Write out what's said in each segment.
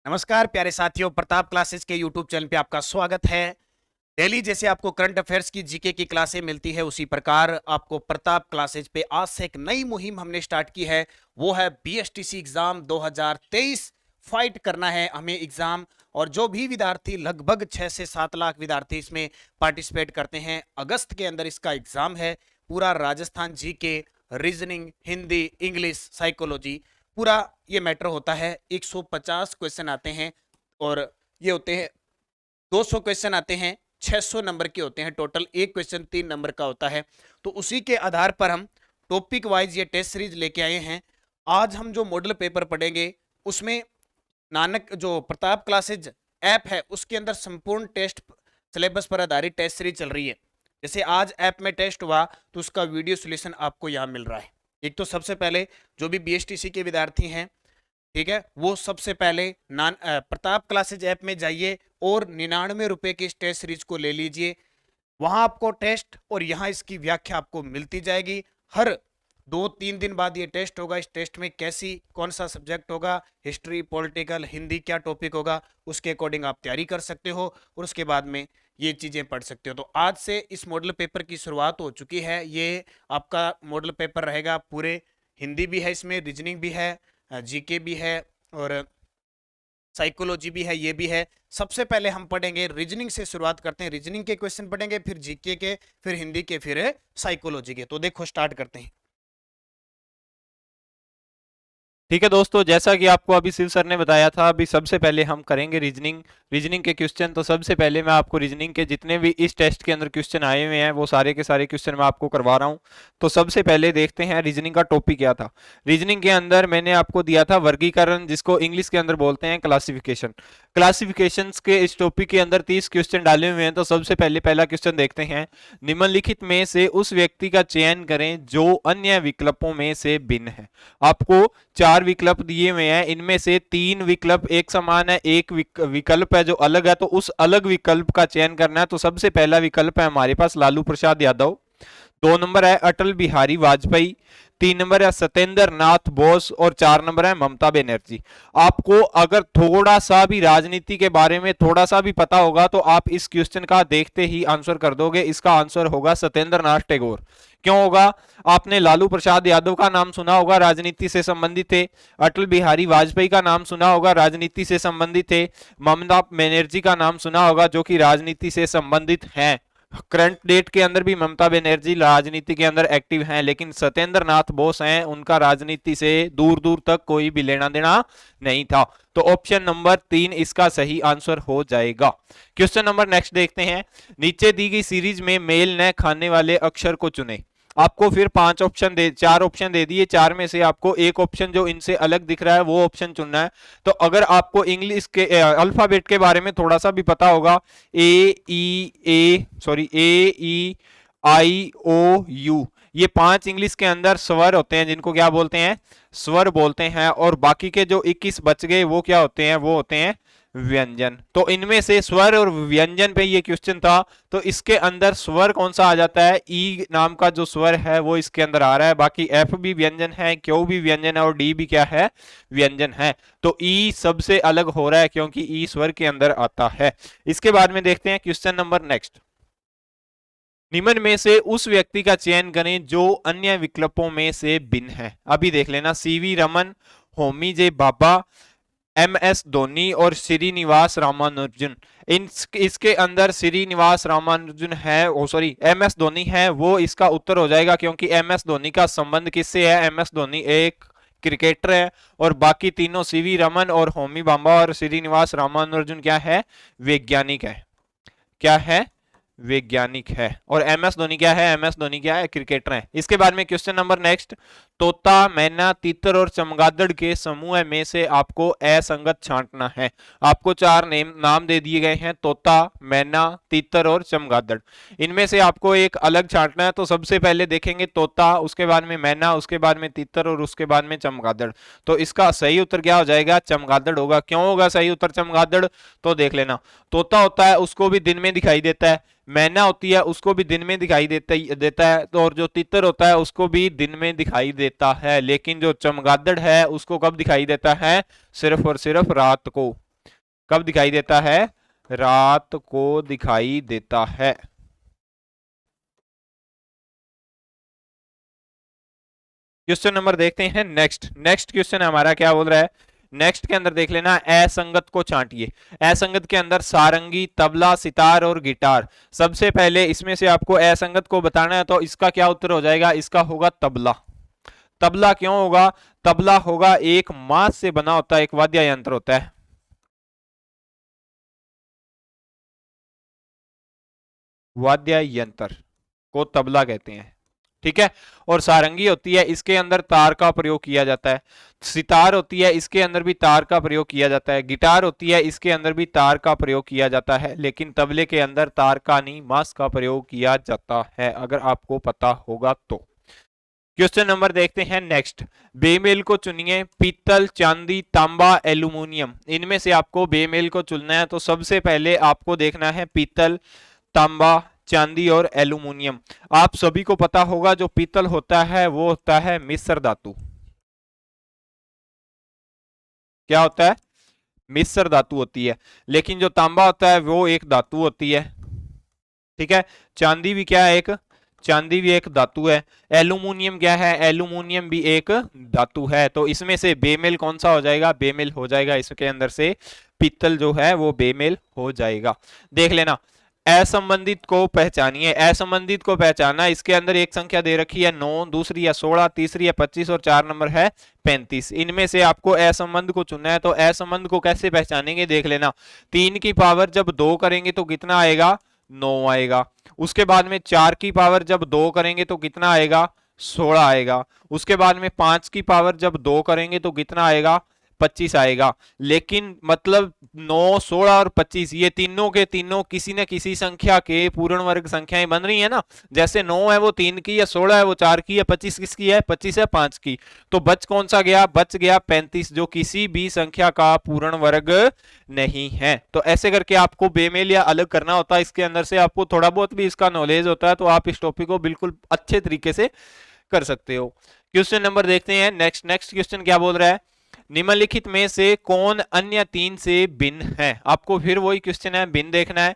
नमस्कार प्यारे साथियों, प्रताप क्लासेस के यूट्यूब चैनल पे आपका स्वागत है। डेली जैसे आपको करंट अफेयर्स की जीके की क्लासें मिलती है, उसी प्रकार आपको प्रताप क्लासेस पे आज से एक नई मुहिम हमने स्टार्ट की है। वो है बीएसटीसी एग्जाम 2023 फाइट करना है हमें एग्जाम। और जो भी विद्यार्थी, लगभग 6 से 7 लाख विद्यार्थी इसमें पार्टिसिपेट करते हैं। अगस्त के अंदर इसका एग्जाम है। पूरा Rajasthan GK, reasoning, Hindi, English, psychology, पूरा ये मैटर होता है। 150 क्वेश्चन आते हैं और ये होते हैं 200 क्वेश्चन आते हैं, 600 नंबर के होते हैं टोटल। एक क्वेश्चन 3 नंबर का होता है। तो उसी के आधार पर हम टॉपिक वाइज ये टेस्ट सीरीज लेके आए हैं। आज हम जो मॉडल पेपर पढ़ेंगे उसमें नानक जो प्रताप क्लासेज ऐप है उसके अंदर संपूर्ण टेस्ट सिलेबस पर आधारित टेस्ट सीरीज चल रही है। जैसे आज ऐप में टेस्ट हुआ तो उसका वीडियो सोल्यूशन आपको यहाँ मिल रहा है। एक तो सबसे पहले जो भी बीएसटीसी के विद्यार्थी हैं, ठीक है, वो सबसे पहले प्रताप क्लासेज ऐप में जाइए और 99 रुपए की इस टेस्ट सीरीज को ले लीजिए। वहां आपको टेस्ट और यहाँ इसकी व्याख्या आपको मिलती जाएगी। हर 2-3 दिन बाद ये टेस्ट होगा। इस टेस्ट में कैसी कौन सा सब्जेक्ट होगा, हिस्ट्री, पॉलिटिकल, हिंदी, क्या टॉपिक होगा, उसके अकॉर्डिंग आप तैयारी कर सकते हो और उसके बाद में ये चीजें पढ़ सकते हो। तो आज से इस मॉडल पेपर की शुरुआत हो चुकी है। ये आपका मॉडल पेपर रहेगा पूरे, हिंदी भी है इसमें, रीजनिंग भी है, जीके भी है और साइकोलॉजी भी है, ये भी है। सबसे पहले हम पढ़ेंगे रीजनिंग से शुरुआत करते हैं। रीजनिंग के क्वेश्चन पढ़ेंगे, फिर जीके के, फिर हिंदी के, फिर साइकोलॉजी के। तो देखो स्टार्ट करते हैं। ठीक है दोस्तों, जैसा कि आपको अभी शिव सर ने बताया था, अभी सबसे पहले हम करेंगे रीजनिंग के क्वेश्चन। तो सबसे पहले मैं आपको रीजनिंग के जितने भी इस टेस्ट के अंदर क्वेश्चन आए हुए हैं वो सारे के सारे क्वेश्चन मैं आपको करवा रहा हूं। तो सबसे पहले देखते हैं रीजनिंग का टॉपिक क्या था। रीजनिंग के अंदर मैंने आपको दिया था वर्गीकरण, जिसको इंग्लिश के अंदर बोलते हैं क्लासिफिकेशन। क्लासिफिकेशन के इस टॉपिक के अंदर 30 क्वेश्चन डाले हुए हैं। तो सबसे पहले पहला क्वेश्चन देखते हैं। निम्नलिखित में से उस व्यक्ति का चयन करें जो अन्य विकल्पों में से भिन्न है। आपको 4 विकल्प दिए हुए हैं, इनमें से 3 विकल्प एक समान है, एक विकल्प है जो अलग है। तो उस अलग विकल्प का चयन करना है। तो सबसे पहला विकल्प है हमारे पास लालू प्रसाद यादव, 2 नंबर है अटल बिहारी वाजपेयी, 3 नंबर है सत्येंद्र नाथ बोस और 4 नंबर है ममता बनर्जी। आपको अगर थोड़ा सा भी राजनीति के बारे में थोड़ा सा भी पता होगा तो आप इस क्वेश्चन का देखते ही आंसर कर दोगे। इसका आंसर होगा सत्येंद्र नाथ टैगोर। क्यों होगा? आपने लालू प्रसाद यादव का नाम सुना होगा, राजनीति से संबंधित थे। अटल बिहारी वाजपेयी का नाम सुना होगा, राजनीति से संबंधित थे। ममता बनर्जी का नाम सुना होगा, जो कि राजनीति से संबंधित हैं। करंट डेट के अंदर भी ममता बनर्जी राजनीति के अंदर एक्टिव हैं, लेकिन सत्येंद्र नाथ बोस हैं, उनका राजनीति से दूर दूर तक कोई भी लेना देना नहीं था। तो ऑप्शन नंबर 3 इसका सही आंसर हो जाएगा। क्वेश्चन नंबर नेक्स्ट देखते हैं। नीचे दी गई सीरीज में मेल न खाने वाले अक्षर को चुने। आपको फिर 4 ऑप्शन दे दिए, 4 में से आपको एक ऑप्शन जो इनसे अलग दिख रहा है वो ऑप्शन चुनना है। तो अगर आपको इंग्लिश के अल्फाबेट के बारे में थोड़ा सा भी पता होगा, A, E, I, O, U, ये 5 इंग्लिश के अंदर स्वर होते हैं, जिनको क्या बोलते हैं? स्वर बोलते हैं। और बाकी के जो 21 बच गए वो क्या होते हैं? वो होते हैं व्यंजन। तो इनमें से स्वर और व्यंजन पे ये क्वेश्चन था। तो इसके अंदर स्वर कौन सा आ जाता है? ई नाम का जो स्वर है वो इसके अंदर आ रहा है। बाकी एफ भी व्यंजन है, क्यू भी व्यंजन है और डी भी क्या है? व्यंजन है। तो ई सबसे अलग हो रहा है क्योंकि ई स्वर के अंदर आता है। इसके बाद में देखते हैं क्वेश्चन नंबर नेक्स्ट। निम्न में से उस व्यक्ति का चयन करें जो अन्य विकल्पों में से भिन्न है। अभी देख लेना, सीवी रमन, होमी जे बाबा, MS धोनी और श्रीनिवास रामानुजन। इसके अंदर श्रीनिवास रामानुजन है, MS धोनी है, वो इसका उत्तर हो जाएगा। क्योंकि MS धोनी का संबंध किससे है? MS धोनी एक क्रिकेटर है और बाकी तीनों सीवी रमन और होमी बाबा और श्रीनिवास रामानुजन क्या है? वैज्ञानिक है। क्या है? वैज्ञानिक है। और MS धोनी क्या है? MS धोनी क्या है? क्रिकेटर है। इसके बाद में क्वेश्चन नंबर नेक्स्ट। तोता, मैना, तीतर और चमगादड़ के समूह में से आपको असंगत छांटना है। आपको 4 नाम दे दिए गए हैं, तोता, मैना, तीतर और चमगादड़। इनमें से आपको एक अलग छांटना है। तो सबसे पहले देखेंगे तोता, उसके बाद में मैना, उसके बाद में तीतर और उसके बाद में चमगादड़। तो इसका सही उत्तर क्या हो जाएगा? चमगादड़ होगा। क्यों होगा सही उत्तर चमगादड़? तो देख लेना, तोता होता है उसको भी दिन में दिखाई देता है, मैना होती है उसको भी दिन में दिखाई देता है, तो और जो तितर होता है उसको भी दिन में दिखाई देता है। लेकिन जो चमगादड़ है उसको कब दिखाई देता है? सिर्फ और सिर्फ रात को। कब दिखाई देता है? रात को दिखाई देता है। क्वेश्चन नंबर देखते हैं नेक्स्ट। नेक्स्ट क्वेश्चन हमारा क्या बोल रहा है? नेक्स्ट के अंदर देख लेना, असंगत को छांटिए। असंगत के अंदर सारंगी, तबला, सितार और गिटार। सबसे पहले इसमें से आपको असंगत को बताना है, तो इसका क्या उत्तर हो जाएगा? इसका होगा तबला। तबला क्यों होगा? तबला होगा एक मांस से बना होता है, एक वाद्य यंत्र होता है। वाद्य यंत्र को तबला कहते हैं, ठीक है। और सारंगी होती है, इसके अंदर तार का प्रयोग किया जाता है। सितार होती है, इसके अंदर भी तार का प्रयोग किया जाता है। गिटार होती है, इसके अंदर भी तार का प्रयोग किया जाता है। लेकिन तबले के अंदर तार का नहीं, मांस का प्रयोग किया जाता है, अगर आपको पता होगा तो। क्वेश्चन नंबर देखते हैं नेक्स्ट। बेमेल को चुनिए। पीतल, चांदी, तांबा, एल्यूमिनियम। इनमें से आपको बेमेल को चुनना है, तो सबसे पहले आपको देखना है पीतल, तांबा, चांदी और एल्यूमिनियम। आप सभी को पता होगा जो पीतल होता है वो होता है मिश्र धातु। क्या होता है? मिश्र धातु होती है। लेकिन जो तांबा होता है वो एक धातु होती है, ठीक है। चांदी भी क्या है? एक चांदी भी एक धातु है। एल्यूमिनियम क्या है? एल्यूमिनियम भी एक धातु है। तो इसमें से बेमेल कौन सा हो जाएगा? बेमेल हो जाएगा इसके अंदर से पीतल जो है वो बेमेल हो जाएगा। देख लेना। असंबंधित को पहचानिए। असंबंधित को पहचानना, इसके अंदर एक संख्या दे रखी है 9, दूसरी है 16, तीसरी है 25 और 4 नंबर है 35। इनमें से आपको असंबंध को चुनना है, तो असंबंध को कैसे पहचानेंगे देख लेना। 3 की पावर जब 2 करेंगे तो कितना आएगा? 9 आएगा। उसके बाद में 4 की पावर जब 2 करेंगे तो कितना आएगा? 16 आएगा। उसके बाद में 5 की पावर जब 2 करेंगे तो कितना आएगा? 25 आएगा। लेकिन मतलब 9, 16 और 25 ये तीनों के तीनों किसी न किसी संख्या के पूर्ण वर्ग संख्याएं बन रही है ना। जैसे 9 है वो 3 की है, 16 है वो 4 की है, 25 किसकी है? 25 है 5 की। तो बच कौन सा गया? बच गया 35, जो किसी भी संख्या का पूर्ण वर्ग नहीं है। तो ऐसे करके आपको बेमेल या अलग करना होता है। इसके अंदर से आपको थोड़ा बहुत भी इसका नॉलेज होता है, तो आप इस टॉपिक को बिल्कुल अच्छे तरीके से कर सकते हो। क्वेश्चन नंबर देखते हैं नेक्स्ट। नेक्स्ट क्वेश्चन क्या बोल रहा है? निम्नलिखित में से कौन अन्य 3 से भिन्न है? आपको फिर वही क्वेश्चन है, भिन्न देखना है।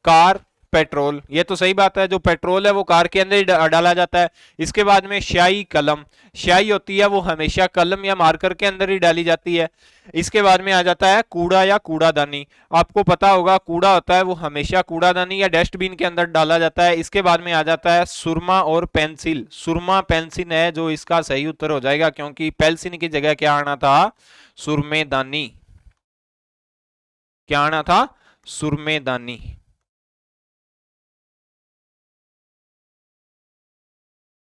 कार, पेट्रोल, ये तो सही बात है, जो पेट्रोल है वो कार के अंदर ही डाला जाता है। इसके बाद में स्याही, कलम। स्याही होती है वो हमेशा कलम या मार्कर के अंदर ही डाली जाती है। इसके बाद में आ जाता है कूड़ा या कूड़ादानी। आपको पता होगा कूड़ा होता है वो हमेशा कूड़ादानी या डस्टबिन के अंदर डाला जाता है। इसके बाद में आ जाता है सुरमा और पेंसिल। सुरमा पेंसिल है जो इसका सही उत्तर हो जाएगा, क्योंकि पेंसिल की जगह क्या आना था? सुरमेदानी। क्या आना था? सुरमेदानी।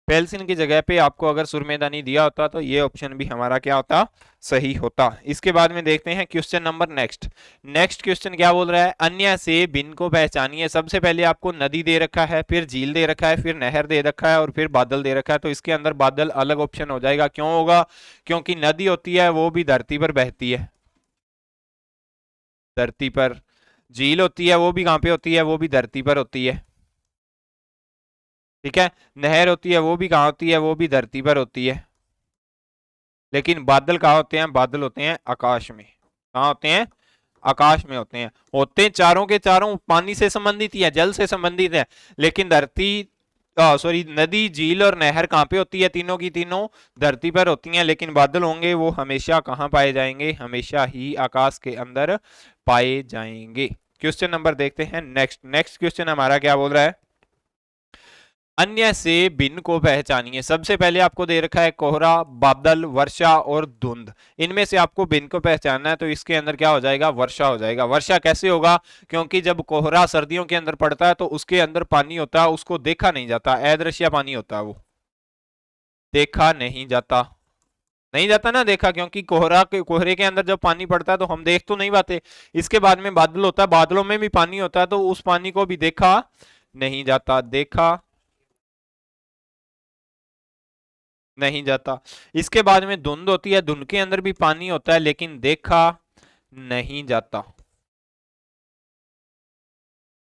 पेल्सिन की जगह पे आपको अगर सुरमेदानी दिया होता तो ये ऑप्शन भी हमारा क्या होता? सही होता। इसके बाद में देखते हैं question number next. Next question क्या बोल रहा है? अन्य से भिन्न को पहचानिए। सबसे पहले आपको नदी दे रखा है, फिर झील दे रखा है, फिर नहर दे रखा है और फिर बादल दे रखा है। तो इसके अंदर बादल अलग ऑप्शन हो जाएगा। क्यों होगा? क्योंकि नदी होती है वो भी धरती पर बहती है, धरती पर। झील होती है वो भी कहां पे होती है? वो भी धरती पर होती है, ठीक है। नहर होती है वो भी कहां होती है? वो भी धरती पर होती है। लेकिन बादल कहाँ होते हैं? बादल होते हैं आकाश में। कहाँ होते हैं? आकाश में होते हैं चारों के चारों पानी से संबंधित या जल से संबंधित है। लेकिन धरती सॉरी नदी, झील और नहर कहाँ पे होती है? तीनों की तीनों धरती पर होती हैं। लेकिन बादल होंगे वो हमेशा कहाँ पाए जाएंगे? हमेशा ही आकाश के अंदर पाए जाएंगे। क्वेश्चन नंबर देखते हैं नेक्स्ट। नेक्स्ट क्वेश्चन हमारा क्या बोल रहा है? अन्य से भिन्न को पहचानिए। सबसे पहले आपको दे रखा है कोहरा, बादल, वर्षा और धुंध। इनमें से आपको भिन्न को पहचानना है, तो इसके अंदर क्या हो जाएगा? वर्षा हो जाएगा। वर्षा कैसे होगा? क्योंकि जब कोहरा सर्दियों के अंदर पड़ता है तो उसके अंदर पानी होता है, उसको देखा नहीं जाता, अदृश्य पानी होता है, वो देखा नहीं जाता। नहीं जाता ना देखा, क्योंकि कोहरे के अंदर जब पानी पड़ता है तो हम देख तो नहीं पाते। इसके बाद में बादल होता है, बादलों में भी पानी होता है, तो उस पानी को भी देखा नहीं जाता, देखा नहीं जाता। इसके बाद में धुंध होती है, धुंध के अंदर भी पानी होता है लेकिन देखा नहीं जाता,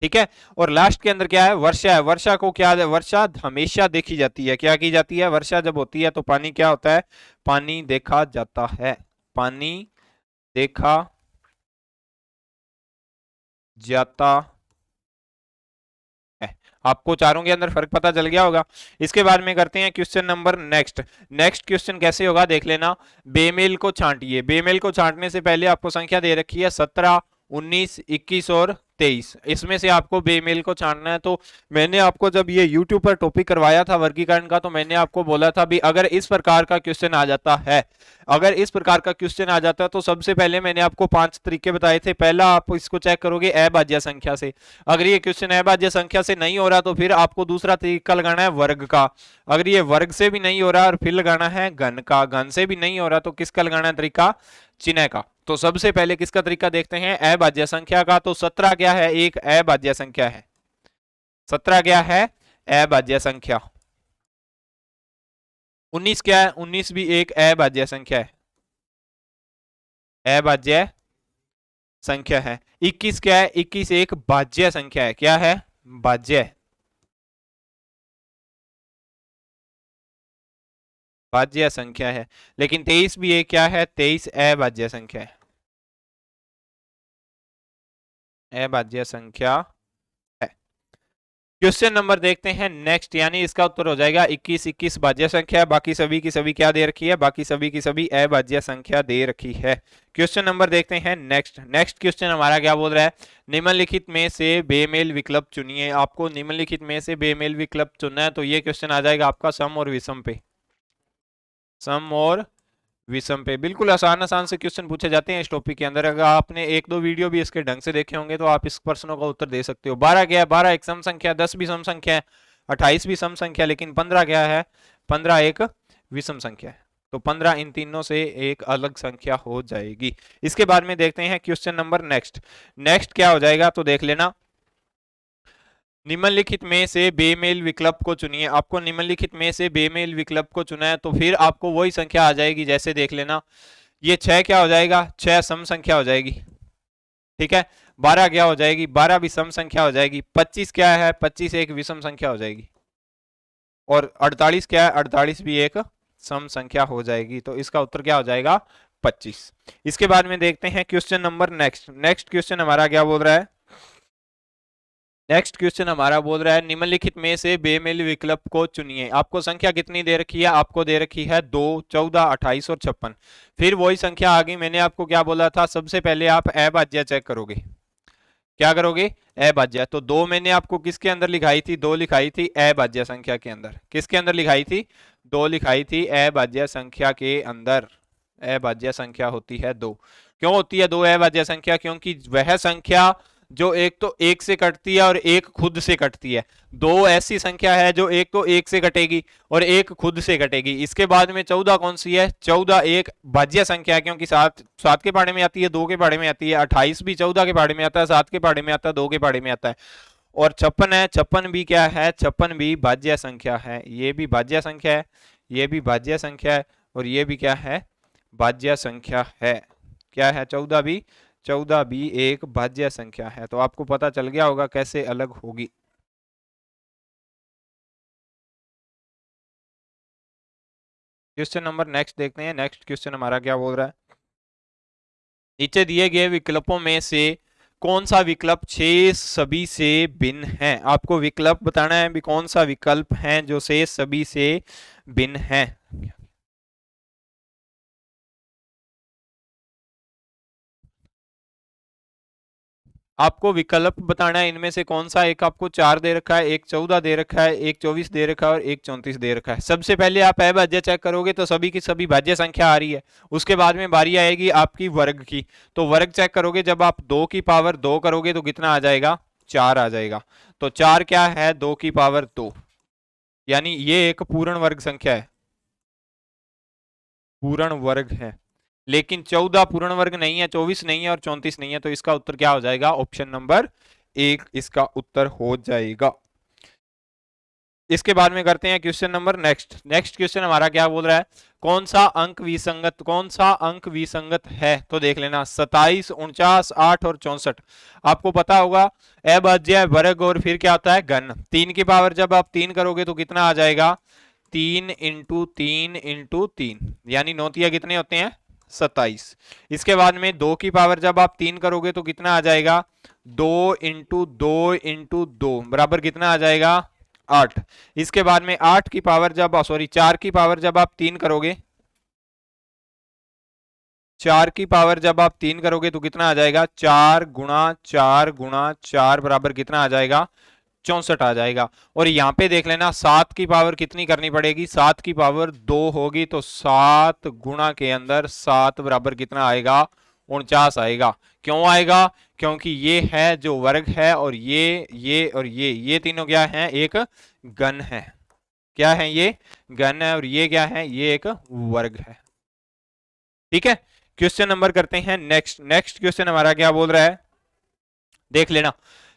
ठीक है। और लास्ट के अंदर क्या है? वर्षा है। वर्षा को क्या है? वर्षा हमेशा देखी जाती है। क्या की जाती है? वर्षा जब होती है तो पानी क्या होता है? पानी देखा जाता है, पानी देखा जाता है। आपको चारों के अंदर फर्क पता चल गया होगा। इसके बाद में करते हैं question number next. Next question कैसे होगा देख लेना। बेमेल को छांटिए। बेमेल को छांटने से पहले आपको संख्या दे रखी है 17, 19, 21 और 23। इसमें से आपको बेमेल को छांटना है। तो मैंने आपको जब ये YouTube पर टॉपिक करवाया था वर्गीकरण का, तो मैंने आपको बोला था भी अगर इस प्रकार का क्वेश्चन आ जाता है, अगर इस प्रकार का क्वेश्चन आ जाता है तो सबसे पहले मैंने आपको 5 तरीके बताए थे। पहला आप इसको चेक करोगे अभाज्य संख्या से। अगर ये क्वेश्चन अभाज्य संख्या से नहीं हो रहा तो फिर आपको दूसरा तरीका लगाना है वर्ग का। अगर ये वर्ग से भी नहीं हो रहा और फिर लगाना है घन का। घन से भी नहीं हो रहा तो किसका लगाना है तरीका? चिन्ह का। तो सबसे पहले किसका तरीका देखते हैं? अभाज्य संख्या का। तो 17 क्या है? एक अभाज्य संख्या है। 17 क्या है? अभाज्य संख्या। 19 क्या है? 19 भी एक अभाज्य संख्या है। अभाज्य संख्या है। 21 क्या है? 21 एक भाज्य संख्या है। क्या है? भाज्य। भाज्य संख्या है। लेकिन 23 भी एक क्या है? 23 अभाज्य संख्या है। अभाज्य संख्या है। क्वेश्चन नंबर देखते हैं नेक्स्ट, यानी इसका उत्तर हो जाएगा 21। 21 भाज्य संख्या है। बाकी सभी की सभी क्या दे रखी है? बाकी सभी की सभी अभाज्य संख्या दे रखी है। क्वेश्चन नंबर देखते हैं नेक्स्ट। नेक्स्ट क्वेश्चन हमारा क्या बोल रहा है? निम्नलिखित में से बेमेल विकल्प चुनिए। आपको निम्नलिखित में से बेमेल विकल्प चुनना है। तो ये क्वेश्चन आ जाएगा आपका सम और विषम पे। सम और विषम पे बिल्कुल आसान आसान से क्वेश्चन पूछे जाते हैं इस टॉपिक के अंदर। अगर आपने एक दो वीडियो भी इसके ढंग से देखे होंगे तो आप इस प्रश्नों का उत्तर दे सकते हो। 12 क्या है? 12 एक सम संख्या है। 10 भी सम संख्या है। 28 भी सम संख्या है। लेकिन 15 क्या है? 15 एक विषम संख्या है। तो 15 इन तीनों से एक अलग संख्या हो जाएगी। इसके बाद में देखते हैं क्वेश्चन नंबर नेक्स्ट। नेक्स्ट क्या हो जाएगा तो देख लेना। निम्नलिखित में से बेमेल विकल्प को चुनिए। आपको निम्नलिखित में से बेमेल विकल्प को चुना है तो फिर आपको वही संख्या आ जाएगी। जैसे देख लेना, ये 6 क्या हो जाएगा? 6 सम संख्या हो जाएगी। ठीक है। 12 क्या हो जाएगी? 12 भी सम संख्या हो जाएगी। 25 क्या है? 25 एक विषम संख्या हो जाएगी। और 48 क्या है? 48 भी एक सम संख्या हो जाएगी। तो इसका उत्तर क्या हो जाएगा? 25। इसके बाद में देखते हैं question number next. Next question हमारा क्या बोल रहा है? नेक्स्ट क्वेश्चन हमारा बोल रहा है निम्नलिखित में से बेमेल विकल्प को चुनिए। आपको संख्या कितनी दे रखी है? आपको दे रखी है 2, 14, 28 और 56। फिर वही संख्या आ गई। मैंने आपको क्या बोला था? सबसे पहले आप अभाज्य चेक करोगे। क्या करोगे? अभाज्य। तो 2 मैंने आपको किसके अंदर लिखाई थी? 2 लिखाई थी अभाज्य संख्या के अंदर। किसके अंदर लिखाई थी? 2 लिखाई थी अभाज्य संख्या के अंदर। अभाज्य संख्या होती है 2। क्यों होती है 2 अभाज्य संख्या? क्योंकि वह संख्या जो एक तो एक से कटती है और एक खुद से कटती है। 2 ऐसी संख्या है जो एक तो एक से कटेगी और एक खुद से कटेगी। इसके बाद में 14 कौन सी है? 14 एक भाज्य संख्या है, क्योंकि 7 के पहाड़े में आती है, 2 के पहाड़े में आती है। 28 भी 14 के पहाड़े में आता है, 7 के पहाड़े में आता है, 2 के पहाड़े में आता है। और 56 है। 56 भी क्या है? 56 भी भाज्य संख्या है। ये भी भाज्य संख्या है, ये भी भाज्य संख्या है और ये भी क्या है? भाज्य संख्या है। क्या है? 14 भी एक भाज्य संख्या है। तो आपको पता चल गया होगा कैसे अलग होगी। क्वेश्चन नंबर नेक्स्ट देखते हैं। नेक्स्ट क्वेश्चन हमारा क्या बोल रहा है? नीचे दिए गए विकल्पों में से कौन सा विकल्प 6 सभी से भिन्न है? आपको विकल्प बताना है भी कौन सा विकल्प है जो शेष सभी से भिन्न है। आपको विकल्प बताना है इनमें से कौन सा। एक आपको 4 दे रखा है, एक 14 दे रखा है, एक 24 दे रखा है और एक 34 दे रखा है। सबसे पहले आप अभाज्य चेक करोगे तो सभी की सभी भाज्य संख्या आ रही है। उसके बाद में बारी आएगी आपकी वर्ग की। तो वर्ग चेक करोगे, जब आप 2 की पावर 2 करोगे तो कितना आ जाएगा? 4 आ जाएगा। तो 4 क्या है? 2 की पावर 2, यानी ये एक पूर्ण वर्ग संख्या है। पूर्ण वर्ग है। लेकिन 14 पूर्ण वर्ग नहीं है, 24 नहीं है और 34 नहीं है। तो इसका उत्तर क्या हो जाएगा? ऑप्शन नंबर 1 इसका उत्तर हो जाएगा। इसके बाद में करते हैं question number next. Next question हमारा क्या बोल रहा है? कौन सा अंक विसंगत, कौन सा अंक विसंगत है? तो देख लेना, 27, 49, 8 और 64। आपको पता होगा अभाज्य, वर्ग और फिर क्या होता है? घन। 3 की पावर जब आप 3 करोगे तो कितना आ जाएगा? 3 इंटू 3 इंटू 3, यानी 9 कितने होते हैं? 27। इसके बाद में 2 की पावर जब आप 3 करोगे तो कितना आ जाएगा, 2 इंटू 2 इंटू 2 बराबर कितना आ जाएगा, 8। इसके बाद में 8 की पावर जब, सॉरी 4 की पावर जब आप 3 करोगे, 4 की पावर जब आप 3 करोगे तो कितना आ जाएगा, 4 गुणा 4 गुणा 4 बराबर कितना आ जाएगा, 64 आ जाएगा। और यहाँ पे देख लेना 7 की पावर कितनी करनी पड़ेगी, 7 की पावर 2 होगी तो 7 गुणा के अंदर 7 बराबर कितना आएगा, 49 आएगा। क्यों आएगा, क्योंकि ये है जो वर्ग है और ये और ये तीनों क्या है, एक घन है। क्या है, ये घन है और ये क्या है, ये एक वर्ग है। ठीक है, क्वेश्चन नंबर करते हैं नेक्स्ट। नेक्स्ट क्वेश्चन हमारा क्या बोल रहा है, देख लेना।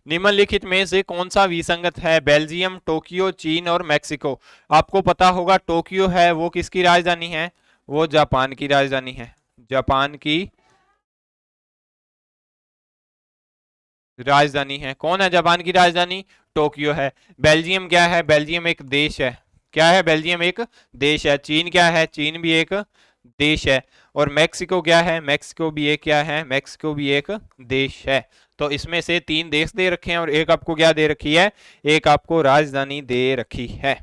निम्नलिखित में से कौन सा विसंगत है, बेल्जियम, टोक्यो, चीन और मैक्सिको। आपको पता होगा टोक्यो है वो किसकी राजधानी है, वो जापान की राजधानी है, जापान की राजधानी है। कौन है जापान की राजधानी, टोक्यो है। बेल्जियम क्या है, बेल्जियम एक देश है। क्या है, बेल्जियम एक देश है। चीन क्या है, चीन भी एक देश है। और मैक्सिको क्या है, मैक्सिको भी एक क्या है, मैक्सिको भी एक देश है। तो इसमें से 3 देश दे रखे हैं और एक आपको क्या दे रखी है, एक आपको राजधानी दे रखी है।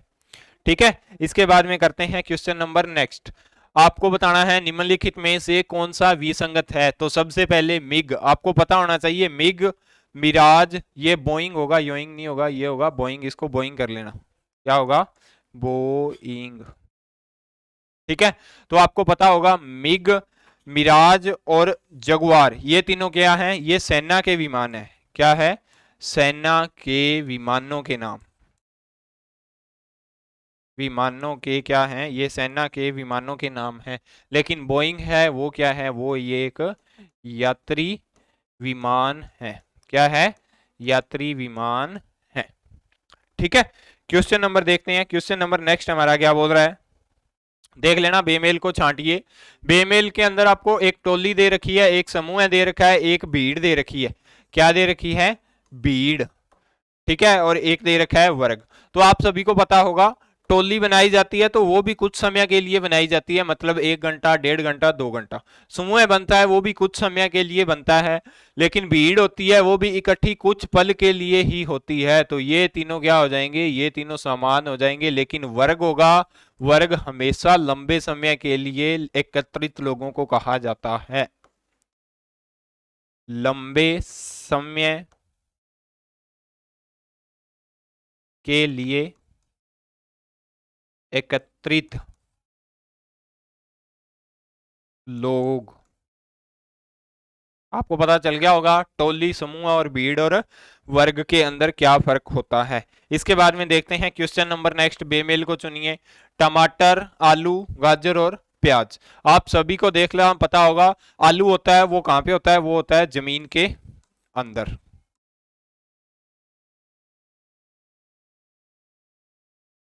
ठीक है, इसके बाद में करते हैं क्वेश्चन नंबर नेक्स्ट। आपको बताना है निम्नलिखित में से कौन सा विसंगत है। तो सबसे पहले मिग, आपको पता होना चाहिए, मिग, मिराज, ये बोइंग होगा, योइंग नहीं होगा, ये होगा बोइंग, इसको बोइंग कर लेना, क्या होगा, बोइंग। ठीक है, तो आपको पता होगा मिग, मिराज और जगुआर ये तीनों क्या हैं, ये सेना के विमान है। क्या है, सेना के विमानों के नाम, विमानों के क्या हैं, ये सेना के विमानों के नाम हैं। लेकिन बोइंग है वो क्या है, वो ये एक यात्री विमान है। क्या है, यात्री विमान है। ठीक है, क्वेश्चन नंबर देखते हैं। क्वेश्चन नंबर नेक्स्ट हमारा क्या बोल रहा है, देख लेना। बेमेल को छांटिए। बेमेल के अंदर आपको एक टोली दे रखी है, एक समूह दे रखा है, एक भीड़ दे रखी है। क्या दे रखी है, भीड़। ठीक है, और एक दे रखा है वर्ग। तो आप सभी को पता होगा टोली बनाई जाती है तो वो भी कुछ समय के लिए बनाई जाती है, मतलब 1 घंटा, 1.5 घंटा, 2 घंटा। समूह बनता है वो भी कुछ समय के लिए बनता है। लेकिन भीड़ होती है वो भी इकट्ठी कुछ पल के लिए ही होती है। तो ये तीनों क्या हो जाएंगे, ये तीनों समान हो जाएंगे। लेकिन वर्ग होगा, वर्ग हमेशा लंबे समय के लिए एकत्रित लोगों को कहा जाता है। लंबे समय के लिए एकत्रित लोग। आपको पता चल गया होगा टोली, समूह और भीड़ और वर्ग के अंदर क्या फर्क होता है। इसके बाद में देखते हैं क्वेश्चन नंबर नेक्स्ट। बेमेल को चुनिए। टमाटर, आलू, गाजर और प्याज। आप सभी को देख लो, पता होगा आलू होता है वो कहां पे होता है, वो होता है जमीन के अंदर।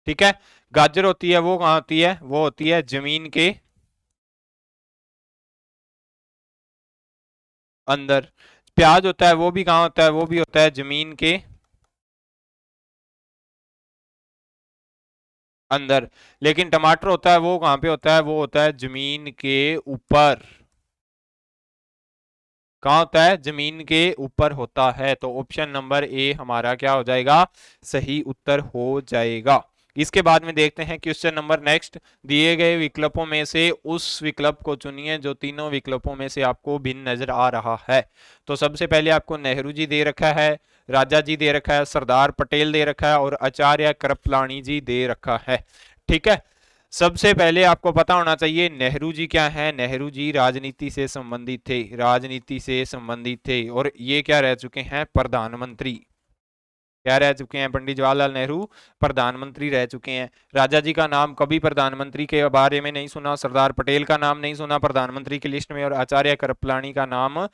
ठीक है, गाजर होती है वो कहां होती है, वो होती है जमीन के अंदर। प्याज होता है वो भी कहां होता है, वो भी होता है जमीन के अंदर। लेकिन टमाटर होता है वो कहां पे होता है, वो होता है जमीन के ऊपर। कहां होता है, जमीन के ऊपर होता है। तो ऑप्शन नंबर ए हमारा क्या हो जाएगा, सही उत्तर हो जाएगा। इसके बाद में देखते हैं क्वेश्चन नंबर नेक्स्ट। दिए गए विकल्पों में से उस विकल्प को चुनिए जो तीनों विकल्पों में से आपको भिन्न नजर आ रहा है। तो सबसे पहले आपको नेहरू जी दे रखा है, राजा जी दे रखा है, सरदार पटेल दे रखा है और आचार्य कृपलानी जी दे रखा है। ठीक है, सबसे पहले आपको पता होना चाहिए नेहरू जी क्या है, नेहरू जी राजनीति से संबंधित थे, राजनीति से संबंधित थे। और ये क्या रह चुके हैं, प्रधानमंत्री। क्या रह चुके हैं, पंडित जवाहरलाल नेहरू प्रधानमंत्री रह चुके हैं। राजा जी का नाम कभी प्रधानमंत्री के बारे में नहीं सुना, सरदार पटेल का नाम नहीं सुना प्रधानमंत्री की लिस्ट में, और आचार्य कृपलानी का नाम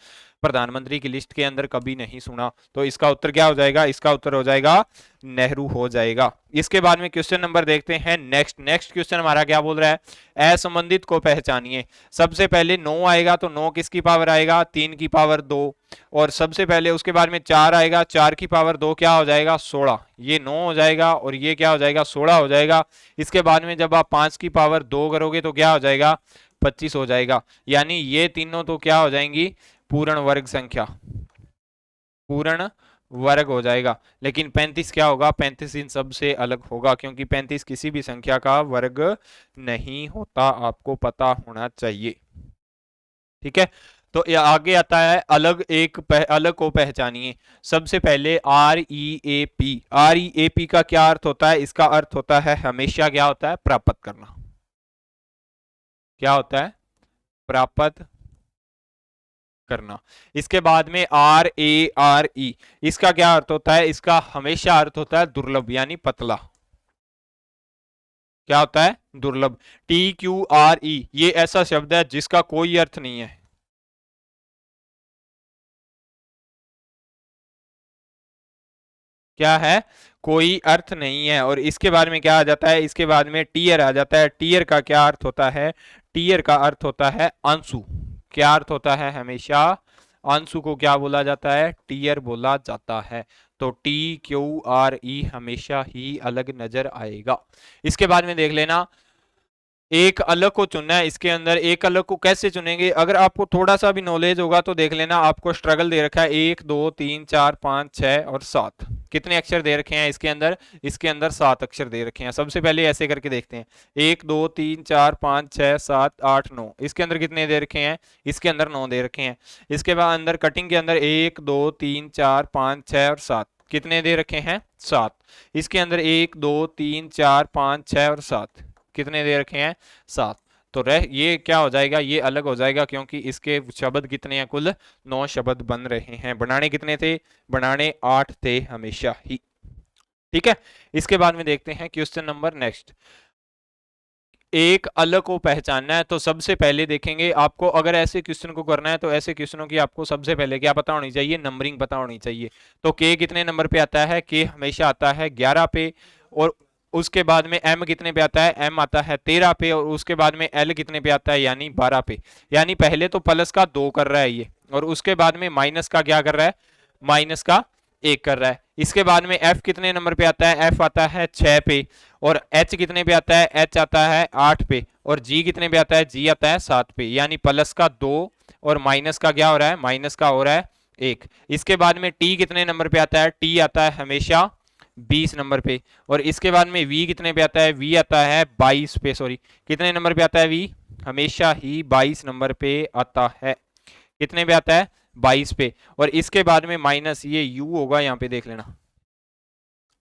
प्रधानमंत्री की लिस्ट के अंदर कभी नहीं सुना। तो इसका उत्तर क्या हो जाएगा, इसका उत्तर हो जाएगा नेहरू हो जाएगा। इसके बाद में क्वेश्चन नंबर देखते हैं नेक्स्ट। नेक्स्ट क्वेश्चन हमारा क्या बोल रहा है, असंबंधित को पहचानिए। सबसे पहले 9 आएगा तो 9 किसकी पावर आएगा, 3 की पावर 2। और सबसे पहले उसके बाद में 4 आएगा, 4 की पावर 2 क्या हो जाएगा, 16। ये 9 हो जाएगा और ये क्या हो जाएगा, 16 हो जाएगा। इसके बाद में जब आप 5 की पावर 2 करोगे तो क्या हो जाएगा, 25 हो जाएगा। यानी ये तीनों तो क्या हो जाएंगी, पूर्ण वर्ग संख्या, पूर्ण वर्ग हो जाएगा। लेकिन 35 क्या होगा, 35 इन सब से अलग होगा, क्योंकि 35 किसी भी संख्या का वर्ग नहीं होता, आपको पता होना चाहिए। ठीक है, तो ये आगे आता है अलग, अलग को पहचानिए। सबसे पहले R E A P. R E A P का क्या अर्थ होता है, इसका अर्थ होता है हमेशा क्या होता है, प्राप्त करना। क्या होता है, प्राप्त करना। इसके बाद में RARE, इसका क्या अर्थ होता है, इसका हमेशा अर्थ होता है दुर्लभ यानी पतला। क्या होता है, दुर्लभ। TQRE, ये ऐसा शब्द है जिसका कोई अर्थ नहीं है। क्या है, कोई अर्थ नहीं है। और इसके बारे में क्या आ जाता है, इसके बाद में टीयर आ जाता है। टीयर का क्या अर्थ होता है, टीयर का अर्थ होता है अंशु। क्या अर्थ होता है, हमेशा अंशु को क्या बोला जाता है, टीयर बोला जाता है। तो TQRE हमेशा ही अलग नजर आएगा। इसके बाद में देख लेना, एक अलग को चुनना है। इसके अंदर एक अलग को कैसे चुनेंगे, अगर आपको थोड़ा सा भी नॉलेज होगा तो देख लेना, आपको स्ट्रगल दे रखा है 1 2 3 4 5 6 और 7, कितने अक्षर दे रखे हैं इसके अंदर, इसके अंदर 7 अक्षर दे रखे हैं। सबसे पहले ऐसे करके देखते हैं, 1 2 3 4 5 6 7 8 9, इसके अंदर कितने दे रखे हैं, इसके अंदर 9 दे रखे हैं। इसके बाद अंदर कटिंग के अंदर 1 2 3 4 5 6 और 7, कितने दे रखे हैं, 7। इसके अंदर 1 2 3 4 5 6 और 7, कितने दे रखे हैं, 7। तो ये क्या हो जाएगा, ये अलग हो जाएगा, क्योंकि इसके शब्द कितने हैं, कुल 9 शब्द बन रहे हैं। बनाने कितने थे, बनाने 8 थे हमेशा ही। ठीक है, इसके बाद में देखते हैं क्वेश्चन नंबर नेक्स्ट। एक अलग को पहचानना है, तो सबसे पहले देखेंगे आपको, अगर ऐसे क्वेश्चन को करना है तो ऐसे क्वेश्चनों की आपको सबसे पहले क्या पता होनी चाहिए, नंबरिंग पता होनी चाहिए। तो के कितने नंबर पे आता है, के हमेशा आता है 11 पे। और उसके बाद में एम कितने पे आता है, एम आता है 13 पे। और उसके बाद में एल कितने पे आता है, यानी 12 पे। यानी पहले तो प्लस का 2 कर रहा है ये, और उसके बाद में माइनस का क्या कर रहा है, माइनस का 1 कर रहा है। इसके बाद में एफ कितने नंबर पे आता है, एफ आता है 6 पे। और एच कितने पे आता है, एच आता है 8 पे। और जी कितने पे आता है, जी आता है 7 पे। यानी प्लस का 2 और माइनस का क्या हो रहा है, माइनस का हो रहा है 1। इसके बाद में टी कितने नंबर पे आता है, टी आता है हमेशा 20 नंबर पे। और इसके बाद में वी कितने पे आता है, वी आता है 22 पे, सॉरी कितने नंबर पे आता है, वी हमेशा ही 22 नंबर पे आता है। कितने पे आता है, 22 पे। और इसके बाद में माइनस ये यू होगा, यहां पे देख लेना,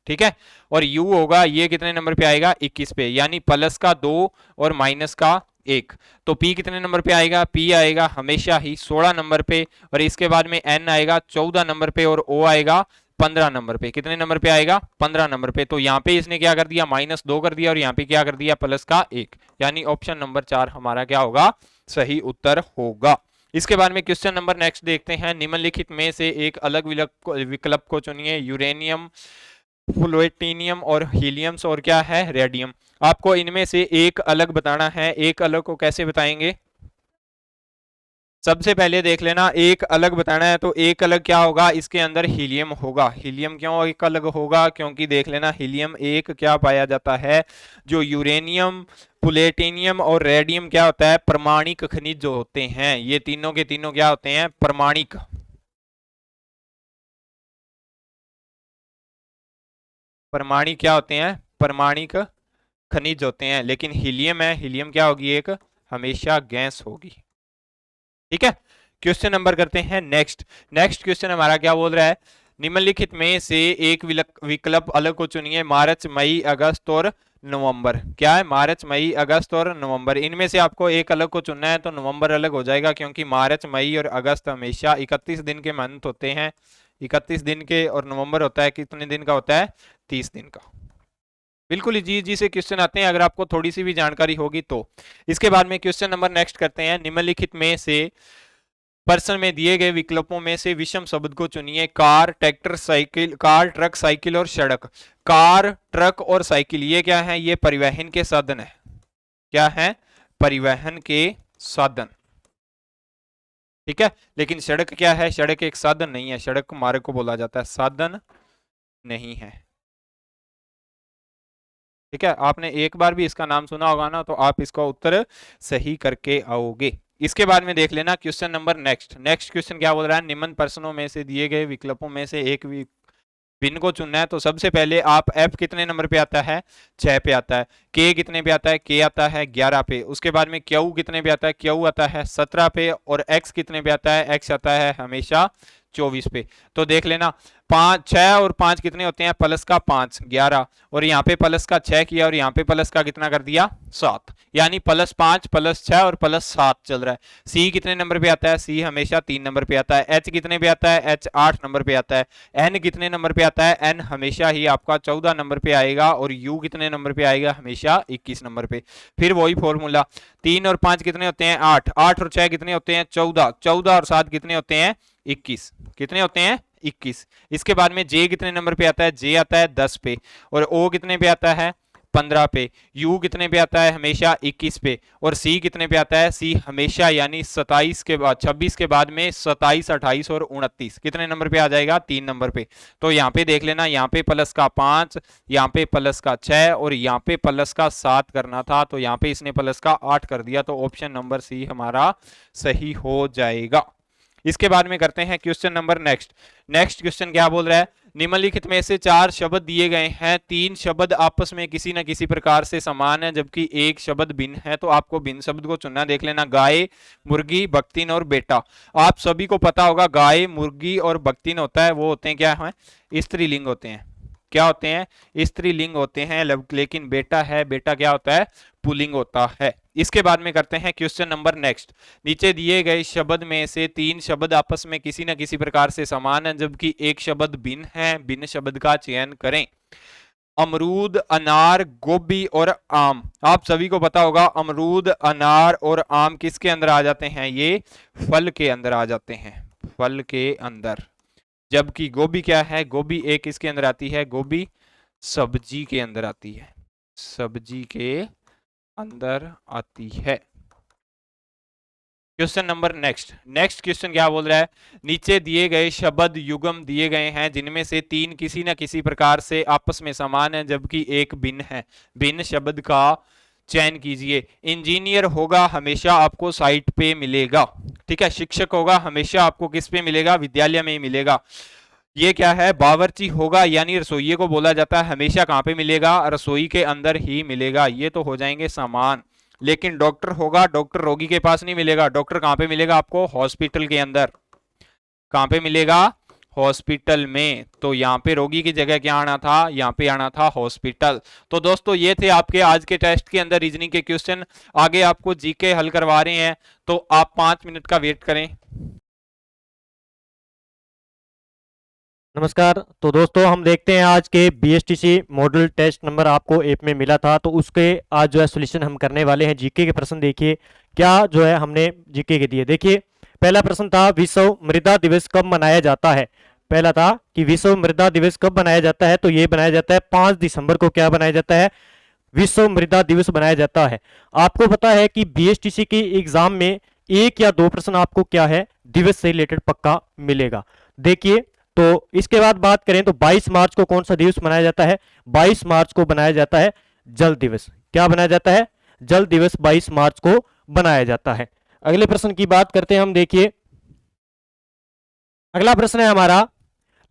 ठीक है। और u होगा, ये कितने नंबर पे आएगा, 21 पे। यानी प्लस का 2 और माइनस का 1। तो p कितने नंबर पे आएगा, p आएगा हमेशा ही 16 नंबर पे। और इसके बाद में n आएगा 14 नंबर पे। और o आएगा 15 नंबर पे। कितने नंबर पे आएगा, 15 नंबर पे। तो यहाँ पे इसने क्या कर दिया, -2 कर दिया, और यहाँ पे क्या कर दिया, प्लस का 1। यानी ऑप्शन नंबर 4 हमारा क्या होगा, सही उत्तर होगा। इसके बाद में क्वेश्चन नंबर नेक्स्ट देखते हैं। निम्नलिखित में से एक अलग विकल्प को चुनिए, यूरेनियम, प्लूटोनियम और हीलियम्स और क्या है, रेडियम। आपको इनमें से एक अलग बताना है। एक अलग को कैसे बताएंगे, सबसे पहले देख लेना, एक अलग बताना है तो एक अलग क्या होगा, इसके अंदर हीलियम होगा। हीलियम क्यों एक अलग होगा, क्योंकि देख लेना हीलियम एक क्या पाया जाता है, जो यूरेनियम, प्लूटोनियम और रेडियम क्या होता है, परमाणिक खनिज जो होते हैं। ये तीनों के तीनों क्या होते हैं, परमाणिक, परमाणिक क्या होते हैं, परमाणिक खनिज होते हैं। लेकिन हीलियम है, हीलियम क्या होगी, एक हमेशा गैस होगी। ठीक है, क्वेश्चन नंबर करते हैं नेक्स्ट। नेक्स्ट क्वेश्चन हमारा क्या बोल रहा है, निम्नलिखित में से एक विकल्प अलग को चुनिए, मार्च मई अगस्त और नवंबर। क्या है, मार्च मई अगस्त और नवंबर। इनमें से आपको एक अलग को चुनना है, तो नवंबर अलग हो जाएगा, क्योंकि मार्च मई और अगस्त हमेशा 31 दिन के मंथ होते हैं, 31 दिन के। और नवंबर होता है कितने दिन का होता है, 30 दिन का। बिल्कुल जी जी से क्वेश्चन आते हैं, अगर आपको थोड़ी सी भी जानकारी होगी तो। इसके बाद में क्वेश्चन नंबर नेक्स्ट करते हैं। निम्नलिखित में से प्रश्न में दिए गए विकल्पों में से विषम शब्द को चुनिए, car, tractor, cycle, car, truck, cycle और सड़क। कार, ट्रक और साइकिल ये क्या है, ये परिवहन के साधन है। क्या है, परिवहन के साधन। ठीक है, लेकिन सड़क क्या है, सड़क एक साधन नहीं है, सड़क मार्ग को बोला जाता है, साधन नहीं है। ठीक है, आपने एक बार भी इसका नाम सुना होगा ना, तो आप इसका उत्तर सही करके आओगे। इसके बाद में देख लेना question number next. Next question क्या बोल रहा है, निम्न प्रश्नों में से दिए गए विकल्पों में से एक भिन्न को चुनना है। तो सबसे पहले आप एफ कितने नंबर पे आता है, 6 पे आता है। के कितने पे आता है, के आता है 11 पे। उसके बाद में क्यू कितने पे आता है, क्यू आता है 17 पे। और एक्स कितने पे आता है, एक्स आता है हमेशा 24 पे। तो देख लेना 6 और 5 कितने होते हैं, प्लस का 5 11, और यहाँ पे प्लस का 6 किया और यहाँ पे प्लस का कितना कर दिया 7, यानी +5 +6 और +7 चल रहा है। सी कितने नंबर पे आता है, सी हमेशा 3 नंबर पे आता है। एच कितने पे आता है, एच 8 नंबर पे आता है। एन कितने नंबर पे आता है, एन हमेशा ही आपका 14 नंबर पे आएगा। और यू कितने नंबर पे आएगा, हमेशा 21 नंबर पे। फिर वही फॉर्मूला, 3 और 5 कितने होते हैं 8, 8 और 6 कितने होते हैं 14, 14 और 7 कितने होते हैं 21, कितने होते हैं 21। इसके बाद में जे कितने नंबर पे आता है, जे आता है 10 पे। और ओ कितने पे आता है 15 पे। यू कितने पे आता है, हमेशा 21 पे। और सी कितने पे आता है, सी हमेशा यानी 27 के बाद 26 के बाद में 27 28 और 29 कितने नंबर पे आ जाएगा, 3 नंबर पे। तो यहाँ पे देख लेना, यहाँ पे प्लस का 5, यहाँ पे प्लस का 6 और यहाँ पे प्लस का 7 करना था। तो यहाँ पे इसने प्लस का 8 कर दिया। तो ऑप्शन नंबर सी हमारा सही हो जाएगा। इसके बाद में करते हैं question number next. Next question क्या बोल रहा है, निम्नलिखित में से 4 शब्द दिए गए हैं, 3 शब्द आपस में किसी न किसी प्रकार से समान है जबकि एक शब्द भिन्न है। तो आपको भिन्न शब्द को चुनना। देख लेना, गाय, मुर्गी, बकतीन और बेटा। आप सभी को पता होगा गाय, मुर्गी और बकतीन होता है, वो होते हैं क्या है, स्त्रीलिंग होते हैं। क्या होते हैं, स्त्रीलिंग होते हैं। लेकिन बेटा है, बेटा क्या होता है, पुल्लिंग होता है। इसके बाद में करते हैं क्वेश्चन नंबर नेक्स्ट। नीचे दिए गए शब्द में से 3 शब्द आपस में किसी न किसी प्रकार से समान है जबकि एक शब्द भिन्न है। भिन्न शब्द का चयन करें। अमरूद, अनार, गोभी और आम। आप सभी को पता होगा अमरूद, अनार और आम किसके अंदर आ जाते हैं, ये फल के अंदर आ जाते हैं, फल के अंदर। जबकि गोभी क्या है, गोभी एक किसके अंदर आती है, गोभी सब्जी के अंदर आती है, सब्जी के अंदर आती है। Question number next. Next question क्या बोल रहा है, नीचे दिए गए शब्द युग्म दिए गए हैं जिनमें से 3 किसी न किसी प्रकार से आपस में समान है जबकि एक भिन्न है। भिन्न शब्द का चयन कीजिए। इंजीनियर होगा हमेशा आपको साइट पे मिलेगा, ठीक है। शिक्षक होगा हमेशा आपको किस पे मिलेगा, विद्यालय में ही मिलेगा। ये क्या है, बावर्ची होगा यानी रसोइये को बोला जाता है, हमेशा कहां पे मिलेगा, रसोई के अंदर ही मिलेगा। ये तो हो जाएंगे समान। लेकिन डॉक्टर होगा, डॉक्टर रोगी के पास नहीं मिलेगा। डॉक्टर कहां पे मिलेगा आपको, हॉस्पिटल के अंदर। कहां पे मिलेगा, हॉस्पिटल में। तो यहाँ पे रोगी की जगह क्या आना था, यहाँ पे आना था हॉस्पिटल। तो दोस्तों ये थे आपके आज के टेस्ट के अंदर रीजनिंग के क्वेश्चन। आगे आपको जीके हल करवा रहे हैं, तो आप 5 मिनट का वेट करें। नमस्कार। तो दोस्तों हम देखते हैं आज के बीएसटीसी मॉडल टेस्ट नंबर आपको ऐप में मिला था, तो उसके आज जो है सॉल्यूशन हम करने वाले हैं। जीके के प्रश्न देखिए क्या जो है हमने जीके के दिए। देखिए पहला प्रश्न था, विश्व मृदा दिवस कब मनाया जाता है। पहला था कि विश्व मृदा दिवस कब मनाया जाता है, तो ये बनाया जाता है 5 दिसंबर को। क्या बनाया जाता है, विश्व मृदा दिवस बनाया जाता है। आपको पता है कि बीएसटीसी के एग्जाम में 1 या 2 प्रश्न आपको क्या है, दिवस से रिलेटेड पक्का मिलेगा। देखिए तो इसके बाद बात करें तो 22 मार्च को कौन सा दिवस मनाया जाता है, 22 मार्च को बनाया जाता है जल दिवस। क्या बनाया जाता है, जल दिवस 22 मार्च को बनाया जाता है। अगले प्रश्न की बात करते हैं हम। देखिए अगला प्रश्न है हमारा,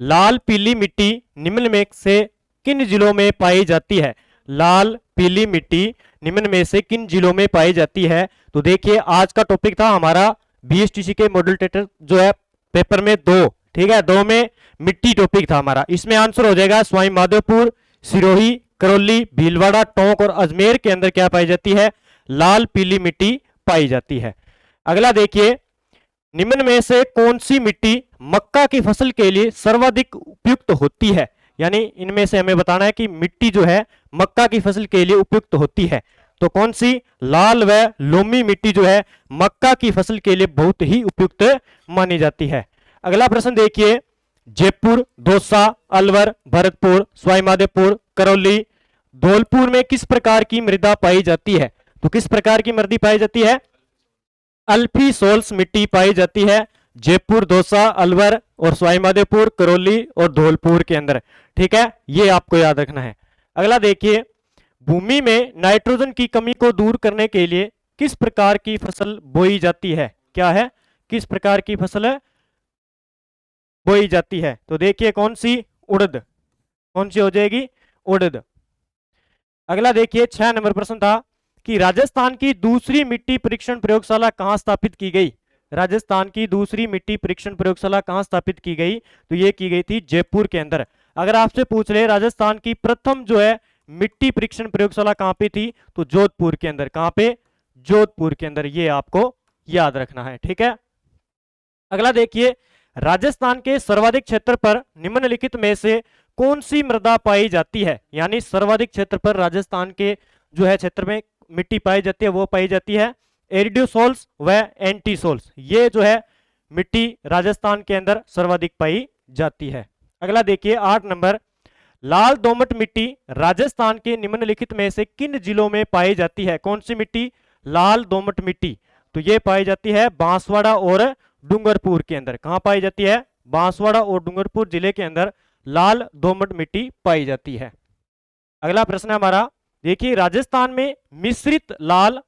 लाल पीली मिट्टी निम्न में से किन जिलों में पाई जाती है। लाल पीली मिट्टी निम्न में से किन जिलों में पाई जाती है। तो देखिए आज का टॉपिक था हमारा बीएसटीसी के मॉडल टेस्ट जो है पेपर में 2, ठीक है, 2 में मिट्टी टॉपिक था हमारा। इसमें आंसर हो जाएगा स्वाई माधोपुर, सिरोही, करौली, भीलवाड़ा, टोंक और अजमेर के अंदर क्या पाई जाती है, लाल पीली मिट्टी पाई जाती है। अगला देखिए, निम्न में से कौन सी मिट्टी मक्का की फसल के लिए सर्वाधिक उपयुक्त होती है। यानी इनमें से हमें बताना है कि मिट्टी जो है मक्का की फसल के लिए उपयुक्त होती है। तो कौन सी, लाल व लोमी मिट्टी जो है मक्का की फसल के लिए बहुत ही उपयुक्त मानी जाती है। अगला प्रश्न देखिए, जयपुर, दौसा, अलवर, भरतपुर, स्वाईमाधोपुर, करौली, धौलपुर में किस प्रकार की मृदा पाई जाती है। तो किस प्रकार की मृदा पाई जाती है, अल्फी सोल्स मिट्टी पाई जाती है जयपुर, दौसा, अलवर और स्वाईमाधोपुर, करौली और धौलपुर के अंदर, ठीक है, ये आपको याद रखना है। अगला देखिए, भूमि में नाइट्रोजन की कमी को दूर करने के लिए किस प्रकार की फसल बोई जाती है? क्या है? किस प्रकार की फसल बोई जाती है? तो देखिए कौन सी? उड़द। कौन सी हो जाएगी? उड़द। अगला देखिए 6 नंबर प्रश्न था कि राजस्थान की दूसरी मिट्टी परीक्षण प्रयोगशाला कहां स्थापित की गई? राजस्थान की दूसरी मिट्टी परीक्षण प्रयोगशाला कहां स्थापित की गई? तो ये की गई थी जयपुर के अंदर। अगर आपसे पूछ ले राजस्थान की प्रथम जो है मिट्टी परीक्षण प्रयोगशाला कहां पे थी, तो जोधपुर के अंदर। कहां पे? जोधपुर के अंदर। ये आपको याद रखना है, ठीक है। अगला देखिए, राजस्थान के सर्वाधिक क्षेत्र पर निम्नलिखित में से कौन सी मृदा पाई जाती है? यानी सर्वाधिक क्षेत्र पर राजस्थान के जो है क्षेत्र में मिट्टी पाई जाती है, वो पाई जाती है एरिडोसोल्स व एंटीसोल्स। ये जो है मिट्टी राजस्थान के अंदर सर्वाधिक पाई जाती है। अगला देखिए 8 नंबर, लाल दोमट मिट्टी राजस्थान के निम्नलिखित में से किन जिलों में पाई जाती है? कौन सी मिट्टी? लाल दोमट मिट्टी। तो ये पाई जाती है बांसवाड़ा और डूंगरपुर के अंदर। कहां पाई जाती है? बांसवाड़ा और डूंगरपुर जिले के अंदर लाल दोमट मिट्टी पाई जाती है। अगला प्रश्न है हमारा, देखिए राजस्थान में मिश्रित लाल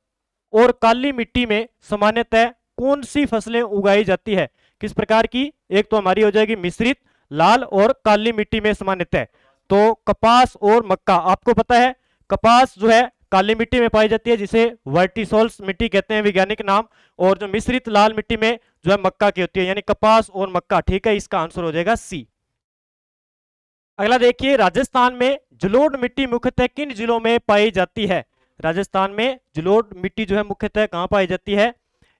और काली मिट्टी में सामान्यतः कौन सी फसलें उगाई जाती है? किस प्रकार की? एक तो हमारी हो जाएगी मिश्रित लाल और काली मिट्टी में सामान्यतः, तो कपास और मक्का। आपको पता है कपास जो है काली मिट्टी में पाई जाती है, जिसे वर्टिसोल्स मिट्टी कहते हैं वैज्ञानिक नाम, और जो मिश्रित लाल मिट्टी में जो है मक्का की होती है, यानी कपास और मक्का। ठीक है, इसका आंसर हो जाएगा सी। अगला देखिए, राजस्थान में जलोढ़ मिट्टी मुख्यतः किन जिलों में पाई जाती है? राजस्थान में जलोढ़ मिट्टी जो है मुख्यतः कहां पाई जाती है?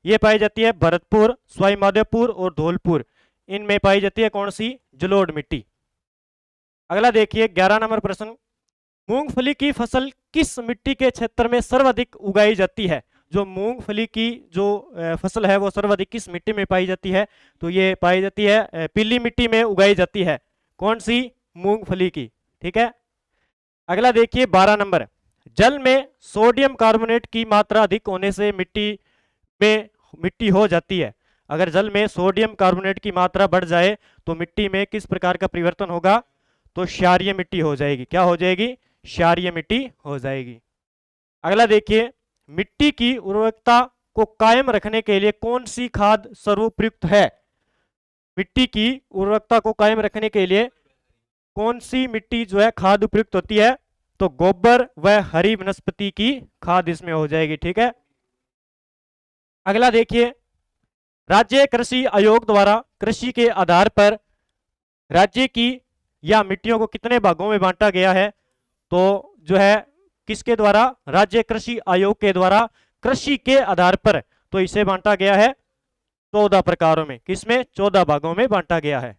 ये पाई जाती है भरतपुर, सवाई माधोपुर और धौलपुर। इनमें पाई जाती है कौन सी? जलोढ़ मिट्टी। अगला देखिए 11 नंबर प्रश्न, मूंगफली की फसल किस मिट्टी के क्षेत्र में सर्वाधिक उगाई जाती है? जो मूंगफली की जो फसल है वो सर्वाधिक किस मिट्टी में पाई जाती है? तो ये पाई जाती है पीली मिट्टी में उगाई जाती है। कौन सी? मूंगफली की। ठीक है। अगला देखिए 12 नंबर, जल में सोडियम कार्बोनेट की मात्रा अधिक होने से मिट्टी हो जाती है। अगर जल में सोडियम कार्बोनेट की मात्रा बढ़ जाए तो मिट्टी में किस प्रकार का परिवर्तन होगा? तो क्षारीय मिट्टी हो जाएगी। क्या हो जाएगी? क्षारीय मिट्टी हो जाएगी। अगला देखिए, मिट्टी की उर्वरकता को कायम रखने के लिए कौन सी खाद सर्वोपयुक्त है? मिट्टी की उर्वरकता को कायम रखने के लिए कौन सी मिट्टी जो है खाद उपयुक्त होती है? तो गोबर व हरी वनस्पति की खाद इसमें हो जाएगी। ठीक है। अगला देखिए, राज्य कृषि आयोग द्वारा कृषि के आधार पर राज्य की या मिट्टियों को कितने भागों में बांटा गया है? तो जो है किसके द्वारा? राज्य कृषि आयोग के द्वारा कृषि के आधार पर तो इसे बांटा गया है 14 प्रकारों में। किसमें? 14 भागों में बांटा गया है।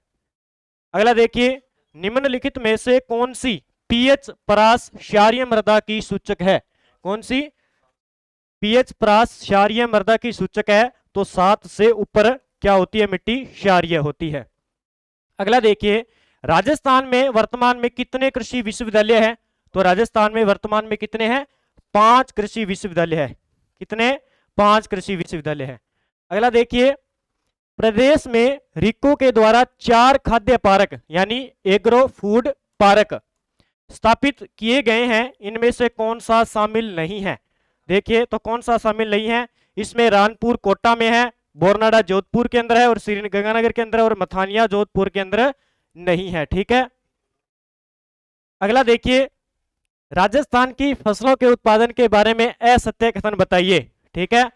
अगला देखिए, निम्नलिखित में से कौन सी पीएच परास क्षारीय मृदा की सूचक है? कौन सी पीएच परास क्षारीय मृदा की सूचक है? तो 7 से ऊपर क्या होती है? मिट्टी क्षारीय होती है। अगला देखिए, राजस्थान में वर्तमान में कितने कृषि विश्वविद्यालय हैं? तो राजस्थान में वर्तमान में कितने हैं? 5 कृषि विश्वविद्यालय है। कितने? 5 कृषि विश्वविद्यालय है। अगला देखिए, प्रदेश में रिको के द्वारा 4 खाद्य पार्क यानी एग्रो फूड पार्क स्थापित किए गए हैं। इनमें से कौन सा शामिल नहीं है? देखिए तो कौन सा शामिल नहीं है? इसमें रानपुर कोटा में है, बोरनाडा जोधपुर के अंदर है, और श्रीगंगानगर के अंदर है, और मथानिया जोधपुर के अंदर नहीं है। ठीक है। अगला देखिए, राजस्थान की फसलों के उत्पादन के बारे में असत्य कथन बताइए। ठीक है।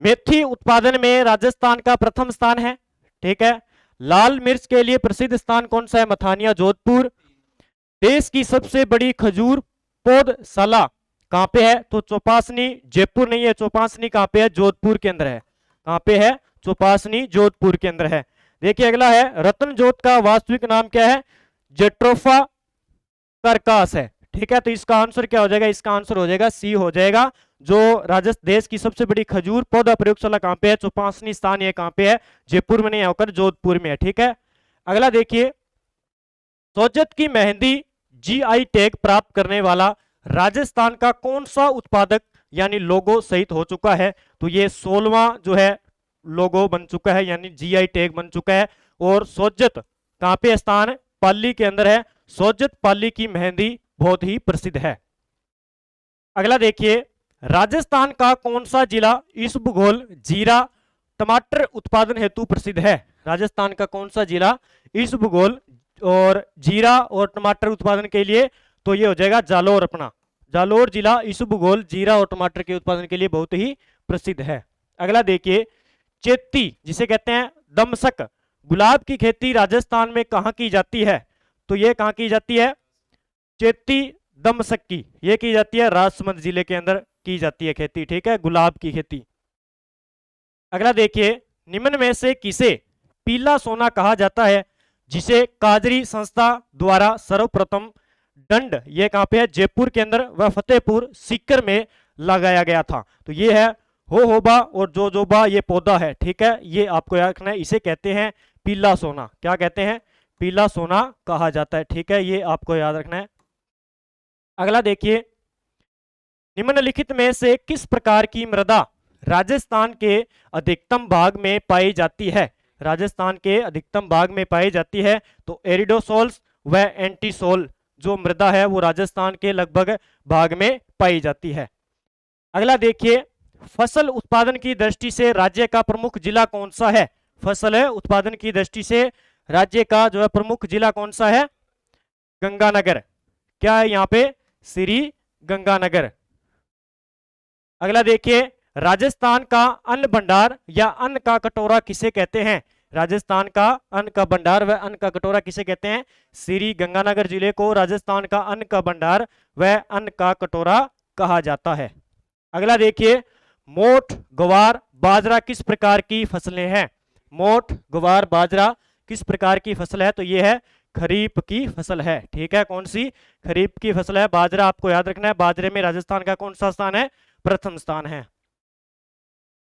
मेथी उत्पादन में राजस्थान का प्रथम स्थान है। ठीक है। लाल मिर्च के लिए प्रसिद्ध स्थान कौन सा है? मथानिया जोधपुर। देश की सबसे बड़ी खजूर पौधशाला कहां पे है? तो चौपासनी, जयपुर नहीं है, चौपासनी कहां पे है? जोधपुर के अंदर है। कहां पे है? चौपासनी जोधपुर के अंदर है। देखिए अगला है, रतन जोत का वास्तविक नाम क्या है? जेट्रोफा करकास है। ठीक है। तो इसका आंसर क्या हो जाएगा? इसका आंसर हो जाएगा सी हो जाएगा। जो राजस्थान देश की सबसे बड़ी खजूर पौधा प्रयोगशाला कहां पे है? चौपासनी स्थान ये कहां पे है? जयपुर में नहीं होकर जोधपुर में है। ठीक है। अगला देखिए, सोजत की मेहंदी जीआई टैग प्राप्त करने वाला राजस्थान का कौन सा उत्पादक यानी लोगो सहित हो चुका है? तो ये 16वां जो है लोगो बन चुका है, यानी जीआई टैग बन चुका है। और सोजत कहां पे स्थान? पाली के अंदर है। सोजत पाली की मेहंदी बहुत ही प्रसिद्ध है। अगला देखिए, राजस्थान का कौन सा जिला इस भूगोल जीरा टमाटर उत्पादन हेतु प्रसिद्ध है? राजस्थान का कौन सा जिला इस भूगोल और जीरा और टमाटर उत्पादन के लिए, तो ये हो जाएगा जालोर। अपना जालोर जिला इस भूगोल जीरा और टमाटर के उत्पादन के लिए बहुत ही प्रसिद्ध है। अगला देखिए, चेती जिसे कहते हैं दमसक गुलाब की खेती राजस्थान में कहाँ की जाती है? तो ये कहाँ की जाती है? चेती दमसक की ये की जाती है राजसमंद जिले के अंदर की जाती है खेती, ठीक है, गुलाब की खेती। अगला देखिए, निम्न में से किसे पीला सोना कहा जाता है जिसे काजरी संस्था द्वारा सर्वप्रथम दंड, ये कहां पे है? जयपुर के अंदर व फतेहपुर सीकर में लगाया गया था। तो ये है होबा और जोजोबा, ये पौधा है, ठीक है, ये आपको याद रखना है। इसे कहते हैं पीला सोना। क्या कहते हैं? पीला सोना कहा जाता है, ठीक है, ये आपको याद रखना है। अगला देखिए, निम्नलिखित में से किस प्रकार की मृदा राजस्थान के अधिकतम भाग में पाई जाती है? राजस्थान के अधिकतम भाग में पाई जाती है तो एरिडोसोल्स व एंटीसोल जो मृदा है वो राजस्थान के लगभग भाग में पाई जाती है। अगला देखिए, फसल उत्पादन की दृष्टि से राज्य का प्रमुख जिला कौन सा है? फसल उत्पादन की दृष्टि से राज्य का जो है प्रमुख जिला कौन सा है? गंगानगर। क्या है यहाँ पे? श्री गंगानगर। अगला देखिए, राजस्थान का अन्न भंडार या अन्न का कटोरा किसे कहते हैं? राजस्थान का अन्न का भंडार व अन्न का कटोरा किसे कहते हैं? श्री गंगानगर जिले को राजस्थान का अन्न का भंडार व अन्न का कटोरा कहा जाता है। अगला देखिए, मोठ ग्वार बाजरा किस प्रकार की फसलें हैं? मोठ ग्वार बाजरा किस प्रकार की फसल है? तो ये है खरीफ की फसल है, ठीक है, कौन सी? खरीफ की फसल है। बाजरा आपको याद रखना है, बाजरे में राजस्थान का कौन सा स्थान है? प्रथम स्थान है।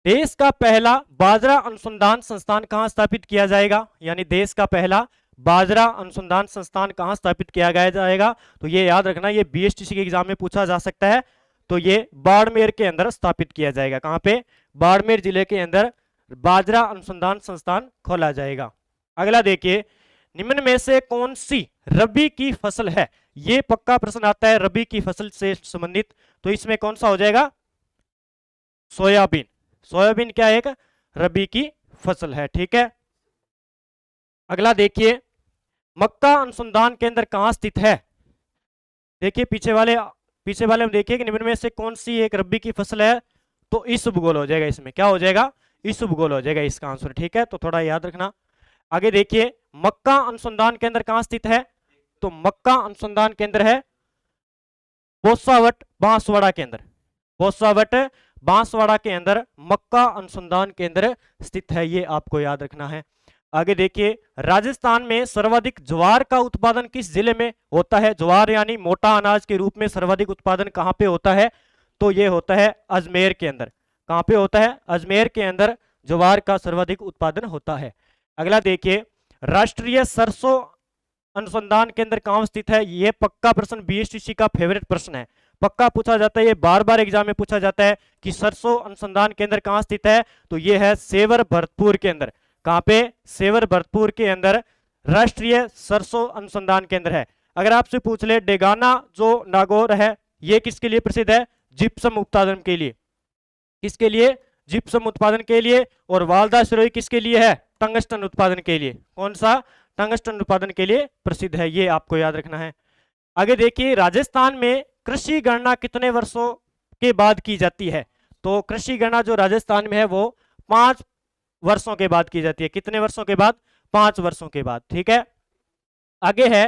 देश का पहला बाजरा अनुसंधान संस्थान कहां स्थापित किया जाएगा? यानी देश का पहला बाजरा अनुसंधान संस्थान कहां स्थापित किया जाएगा? तो ये याद रखना, ये बीएसटीसी के एग्जाम में पूछा जा सकता है। तो ये बाड़मेर के अंदर स्थापित किया जाएगा। कहां पे? बाड़मेर जिले के अंदर बाजरा अनुसंधान संस्थान खोला जाएगा। अगला देखिए, निम्न में से कौन सी रबी की फसल है? ये पक्का प्रश्न आता है रबी की फसल से संबंधित। तो इसमें कौन सा हो जाएगा? सोयाबीन। सोयाबीन क्या है? एक रबी की फसल है, ठीक है। अगला देखिए, मक्का अनुसंधान केंद्र कहां स्थित है? देखिए पीछे वाले हम देखिए कि निम्न में से कौन सी एक रबी की फसल है? तो इस भूगोल हो जाएगा। इसमें क्या हो जाएगा? इस भूगोल हो जाएगा इसका आंसर, ठीक है, तो थोड़ा याद रखना। आगे देखिए, मक्का अनुसंधान केंद्र कहां स्थित है? तो मक्का अनुसंधान केंद्र है बोसावट बांसवाड़ा के अंदर। बोसावट बांसवाड़ा के अंदर मक्का अनुसंधान केंद्र स्थित है, ये आपको याद रखना है। आगे देखिए, राजस्थान में सर्वाधिक ज्वार का उत्पादन किस जिले में होता है? ज्वार यानी मोटा अनाज के रूप में सर्वाधिक उत्पादन कहां पे होता है? तो ये होता है अजमेर के अंदर। कहां पे होता है? अजमेर के अंदर ज्वार का सर्वाधिक उत्पादन होता है। अगला देखिए, राष्ट्रीय सरसों अनुसंधान केंद्र कहां स्थित है? ये पक्का प्रश्न बीएसटीसी का फेवरेट प्रश्न है, पक्का पूछा जाता है, ये बार बार एग्जाम में पूछा जाता है कि सरसों अनुसंधान केंद्र कहां स्थित है? तो ये है सेवर भरतपुर के अंदर। कहां पे? सेवर भरतपुर के अंदर राष्ट्रीय सरसों अनुसंधान केंद्र है। अगर आपसे पूछ ले डेगाना जो नागौर है ये किसके लिए प्रसिद्ध है? जिप्सम उत्पादन के लिए। किसके लिए? जिप्सम उत्पादन के लिए। और वालदा सिरोही किसके लिए है? टंगस्टन उत्पादन के लिए। कौन सा? टंगस्टन उत्पादन के लिए प्रसिद्ध है, ये आपको याद रखना है। आगे देखिए, राजस्थान में कृषि गणना कितने वर्षों के बाद की जाती है? तो कृषि गणना जो राजस्थान में है वो 5 वर्षों के बाद की जाती है। कितने वर्षों के बाद? 5 वर्षों के बाद, ठीक है। आगे है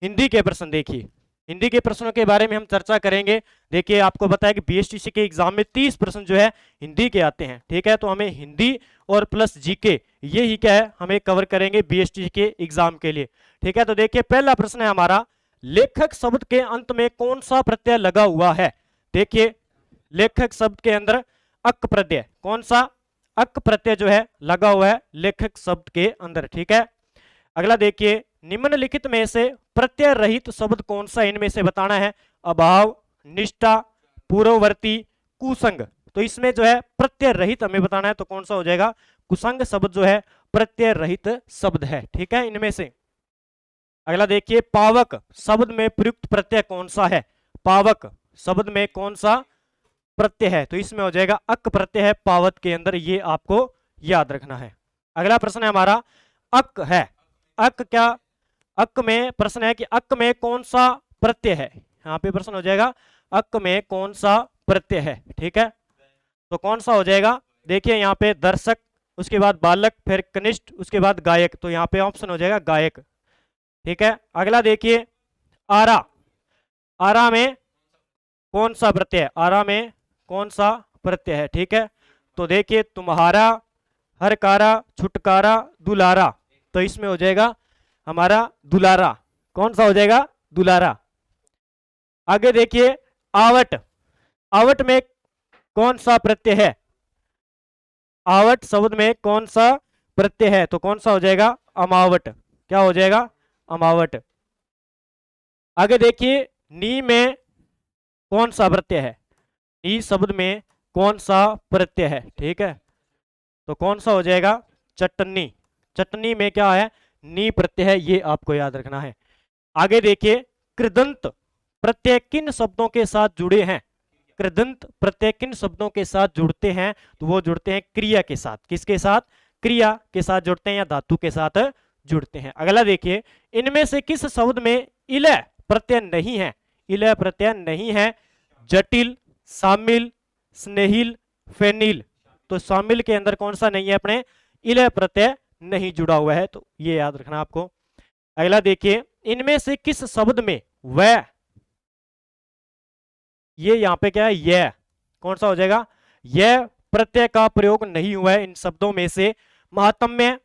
हिंदी के प्रश्न। देखिए हिंदी के प्रश्नों के बारे में हम चर्चा करेंगे। देखिए आपको बताया कि बीएसटीसी के एग्जाम में 30 प्रश्न जो है हिंदी के आते हैं, ठीक है, तो हमें हिंदी और प्लस जीके ये ही क्या है हमें कवर करेंगे बीएसटीसी के एग्जाम के लिए, ठीक है। तो देखिए पहला प्रश्न है हमारा, लेखक शब्द के अंत में कौन सा प्रत्यय लगा हुआ है? देखिए लेखक शब्द के अंदर अक प्रत्यय, कौन सा? अक प्रत्यय जो है लगा हुआ है लेखक शब्द के अंदर, ठीक है। अगला देखिए, निम्नलिखित में से प्रत्यय रहित शब्द कौन सा इनमें से बताना है? अभाव, निष्ठा, पूर्ववर्ती, कुसंग। तो इसमें जो है प्रत्यय रहित हमें बताना है, तो कौन सा हो जाएगा? कुसंग शब्द जो है प्रत्यय रहित शब्द है, ठीक है, इनमें से। अगला देखिए, पावक शब्द में प्रयुक्त प्रत्यय कौन सा है? पावक शब्द में कौन सा प्रत्यय है? तो इसमें हो जाएगा अक प्रत्यय है पावत के अंदर, ये आपको याद रखना है। अगला प्रश्न है हमारा अक है। अक क्या, अक में प्रश्न है कि अक में कौन सा प्रत्यय है। यहाँ पे प्रश्न हो जाएगा अक में कौन सा प्रत्यय है, ठीक है। तो कौन सा हो जाएगा, देखिए यहाँ पे दर्शक, उसके बाद बालक, फिर कनिष्ठ, उसके बाद गायक, तो यहाँ पे ऑप्शन हो जाएगा गायक, ठीक है। अगला देखिए आरा। आरा में कौन सा प्रत्यय है, आरा में कौन सा प्रत्यय है, ठीक है। तो देखिए तुम्हारा, हरकारा, छुटकारा, दुलारा, तो इसमें हो जाएगा हमारा दुलारा। कौन सा हो जाएगा, दुलारा। आगे देखिए आवट। आवट में कौन सा प्रत्यय है, आवट शब्द में कौन सा प्रत्यय है, तो कौन सा हो जाएगा, अमावट। क्या हो जाएगा, अमावट। आगे देखिए नी में कौन सा प्रत्यय है, नी शब्द में कौन सा प्रत्यय है, ठीक है। तो कौन सा हो जाएगा, चटनी। चटनी में क्या है, नी प्रत्यय है, ये आपको याद रखना है। आगे देखिए कृदंत प्रत्यय किन शब्दों के साथ जुड़े हैं, कृदंत प्रत्यय किन शब्दों के साथ जुड़ते हैं, तो वो जुड़ते हैं क्रिया के साथ। किसके साथ, क्रिया के साथ जुड़ते हैं या धातु के साथ जुड़ते हैं। अगला देखिए इनमें से किस शब्द में इलय प्रत्यय नहीं है, इलय प्रत्यय नहीं है, जटिल, शामिल, स्नेहिल, फेनिल। तो शामिल के अंदर कौन सा नहीं है, अपने इलय प्रत्यय नहीं जुड़ा हुआ है, तो ये याद रखना आपको। अगला देखिए इनमें से किस शब्द में वह, ये यहां पे क्या है, यह, कौन सा हो जाएगा, यह प्रत्यय का प्रयोग नहीं हुआ है इन शब्दों में से। महात्म्य,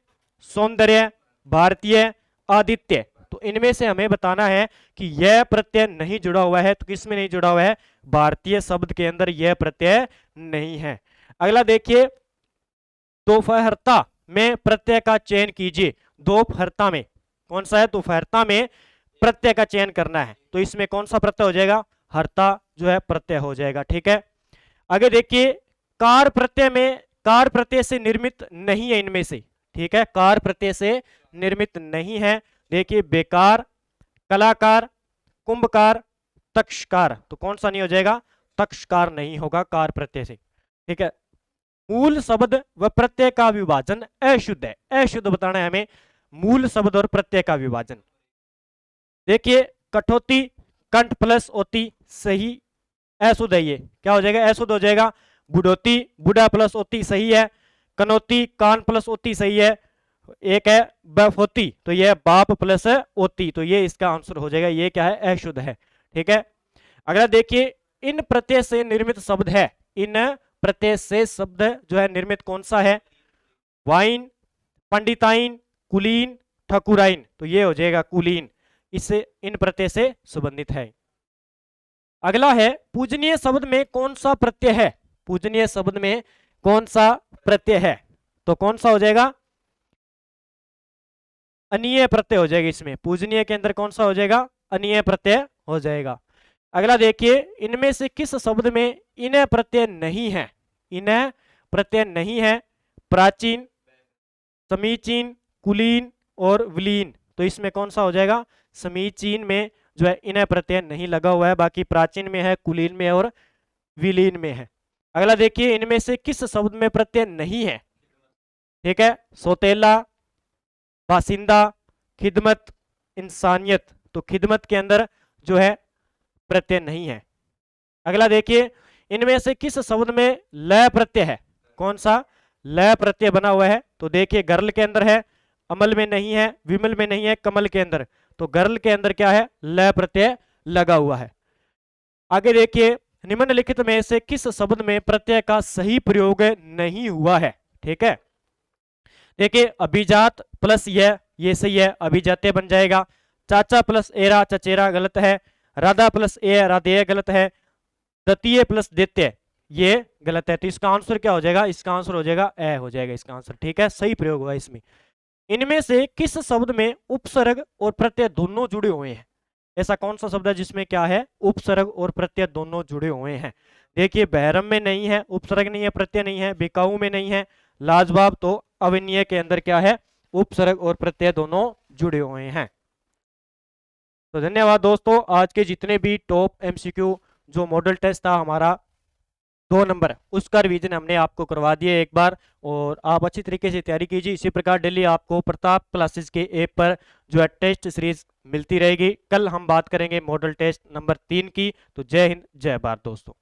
सौंदर्य, भारतीय, आदित्य, तो इनमें से हमें बताना है कि यह प्रत्यय नहीं जुड़ा हुआ है, तो किस में नहीं जुड़ा हुआ है, भारतीय शब्द के अंदर यह प्रत्यय नहीं है। अगला देखिए दोपहरता में प्रत्यय का चयन कीजिए। दोपहरता में कौन सा है, दोपहरता में प्रत्यय का चयन करना है, तो इसमें कौन सा प्रत्यय हो जाएगा, हर्ता जो है प्रत्यय हो जाएगा, ठीक है। आगे देखिए कार प्रत्यय में, कार प्रत्यय से निर्मित नहीं है इनमें से, ठीक है, कार प्रत्यय से निर्मित नहीं है। देखिए बेकार, कलाकार, कुंभकार, तक्षकार, तो कौन सा नहीं हो जाएगा, तक्षकार नहीं होगा कार प्रत्यय से, ठीक है। मूल शब्द व प्रत्यय का विभाजन अशुद्ध है, अशुद्ध बताना है हमें, मूल शब्द और प्रत्यय का विभाजन। देखिए कठौती, कंठ प्लस ओती, सही, अशुद्ध है, ये क्या हो जाएगा, अशुद्ध हो जाएगा। बुढ़ोती, बुढ़ा प्लस ओती, सही है। कनौती, कान प्लस ओती, सही है। एक है बफोती, तो यह बाप प्लस ओती, तो ये इसका आंसर हो जाएगा, ये क्या है, अशुद्ध है, ठीक है। अगला देखिए इन प्रत्यय से निर्मित शब्द है, इन प्रत्यय से शब्द जो है निर्मित कौन सा है, वाइन, पंडिताइन, कुलीन, ठकुराइन, तो ये हो जाएगा कुलीन, इससे इन प्रत्यय से संबंधित है। अगला है पूजनीय शब्द में कौन सा प्रत्यय है, पूजनीय शब्द में कौन सा प्रत्यय है, तो कौन सा हो जाएगा, अनीय प्रत्यय हो जाएगा। इसमें पूजनीय के अंदर कौन सा हो जाएगा, अनीय प्रत्यय हो जाएगा। अगला देखिए इनमें से किस शब्द में इनय प्रत्यय नहीं है, इनय प्रत्यय नहीं है, प्राचीन, समीचीन, कुलीन और विलीन, तो इसमें कौन सा हो जाएगा, समीचीन में जो है इनय प्रत्यय नहीं लगा हुआ है, बाकी प्राचीन में है, कुलीन में और विलीन में है। अगला देखिए इनमें से किस शब्द में प्रत्यय नहीं है, ठीक है, सौतेला, बासिंदा, खिदमत, इंसानियत, तो खिदमत के अंदर जो है प्रत्यय नहीं है। अगला देखिए इनमें से किस शब्द में लय प्रत्यय है, कौन सा लय प्रत्यय बना हुआ है, तो देखिए गर्ल के अंदर है, अमल में नहीं है, विमल में नहीं है, कमल के अंदर, तो गर्ल के अंदर क्या है, लय प्रत्यय लगा हुआ है। आगे देखिए निम्नलिखित में से किस शब्द में प्रत्यय का सही प्रयोग नहीं हुआ है, ठीक है। देखिए अभिजात प्लस ये सही है, अभिजाते बन जाएगा। चाचा प्लस एरा, चचेरा गलत है। राधा प्लस ए, राधेय गलत है। द्वितीय प्लस द्वितीय, ये गलत है, तो इसका आंसर क्या हो जाएगा, इसका आंसर हो जाएगा ए हो जाएगा इसका आंसर, ठीक है, सही प्रयोग हुआ इसमें। इनमें से किस शब्द में उपसर्ग और प्रत्यय दोनों जुड़े हुए हैं, ऐसा कौन सा शब्द है जिसमें क्या है, उपसर्ग और प्रत्यय दोनों जुड़े हुए हैं। देखिए बहरम में नहीं है, उपसर्ग नहीं है, प्रत्यय नहीं है। बिकाऊ में नहीं है। लाजवाब तो अविनय के अंदर क्या है, उपसर्ग और प्रत्यय दोनों जुड़े हुए हैं। तो धन्यवाद दोस्तों, आज के जितने भी टॉप एमसीक्यू जो मॉडल टेस्ट था हमारा 2 नंबर, उसका रिवीजन हमने आपको करवा दिया एक बार, और आप अच्छी तरीके से तैयारी कीजिए। इसी प्रकार डेली आपको प्रताप क्लासेस के ऐप पर जो है टेस्ट सीरीज मिलती रहेगी। कल हम बात करेंगे मॉडल टेस्ट नंबर 3 की। तो जय हिंद, जय भारत दोस्तों।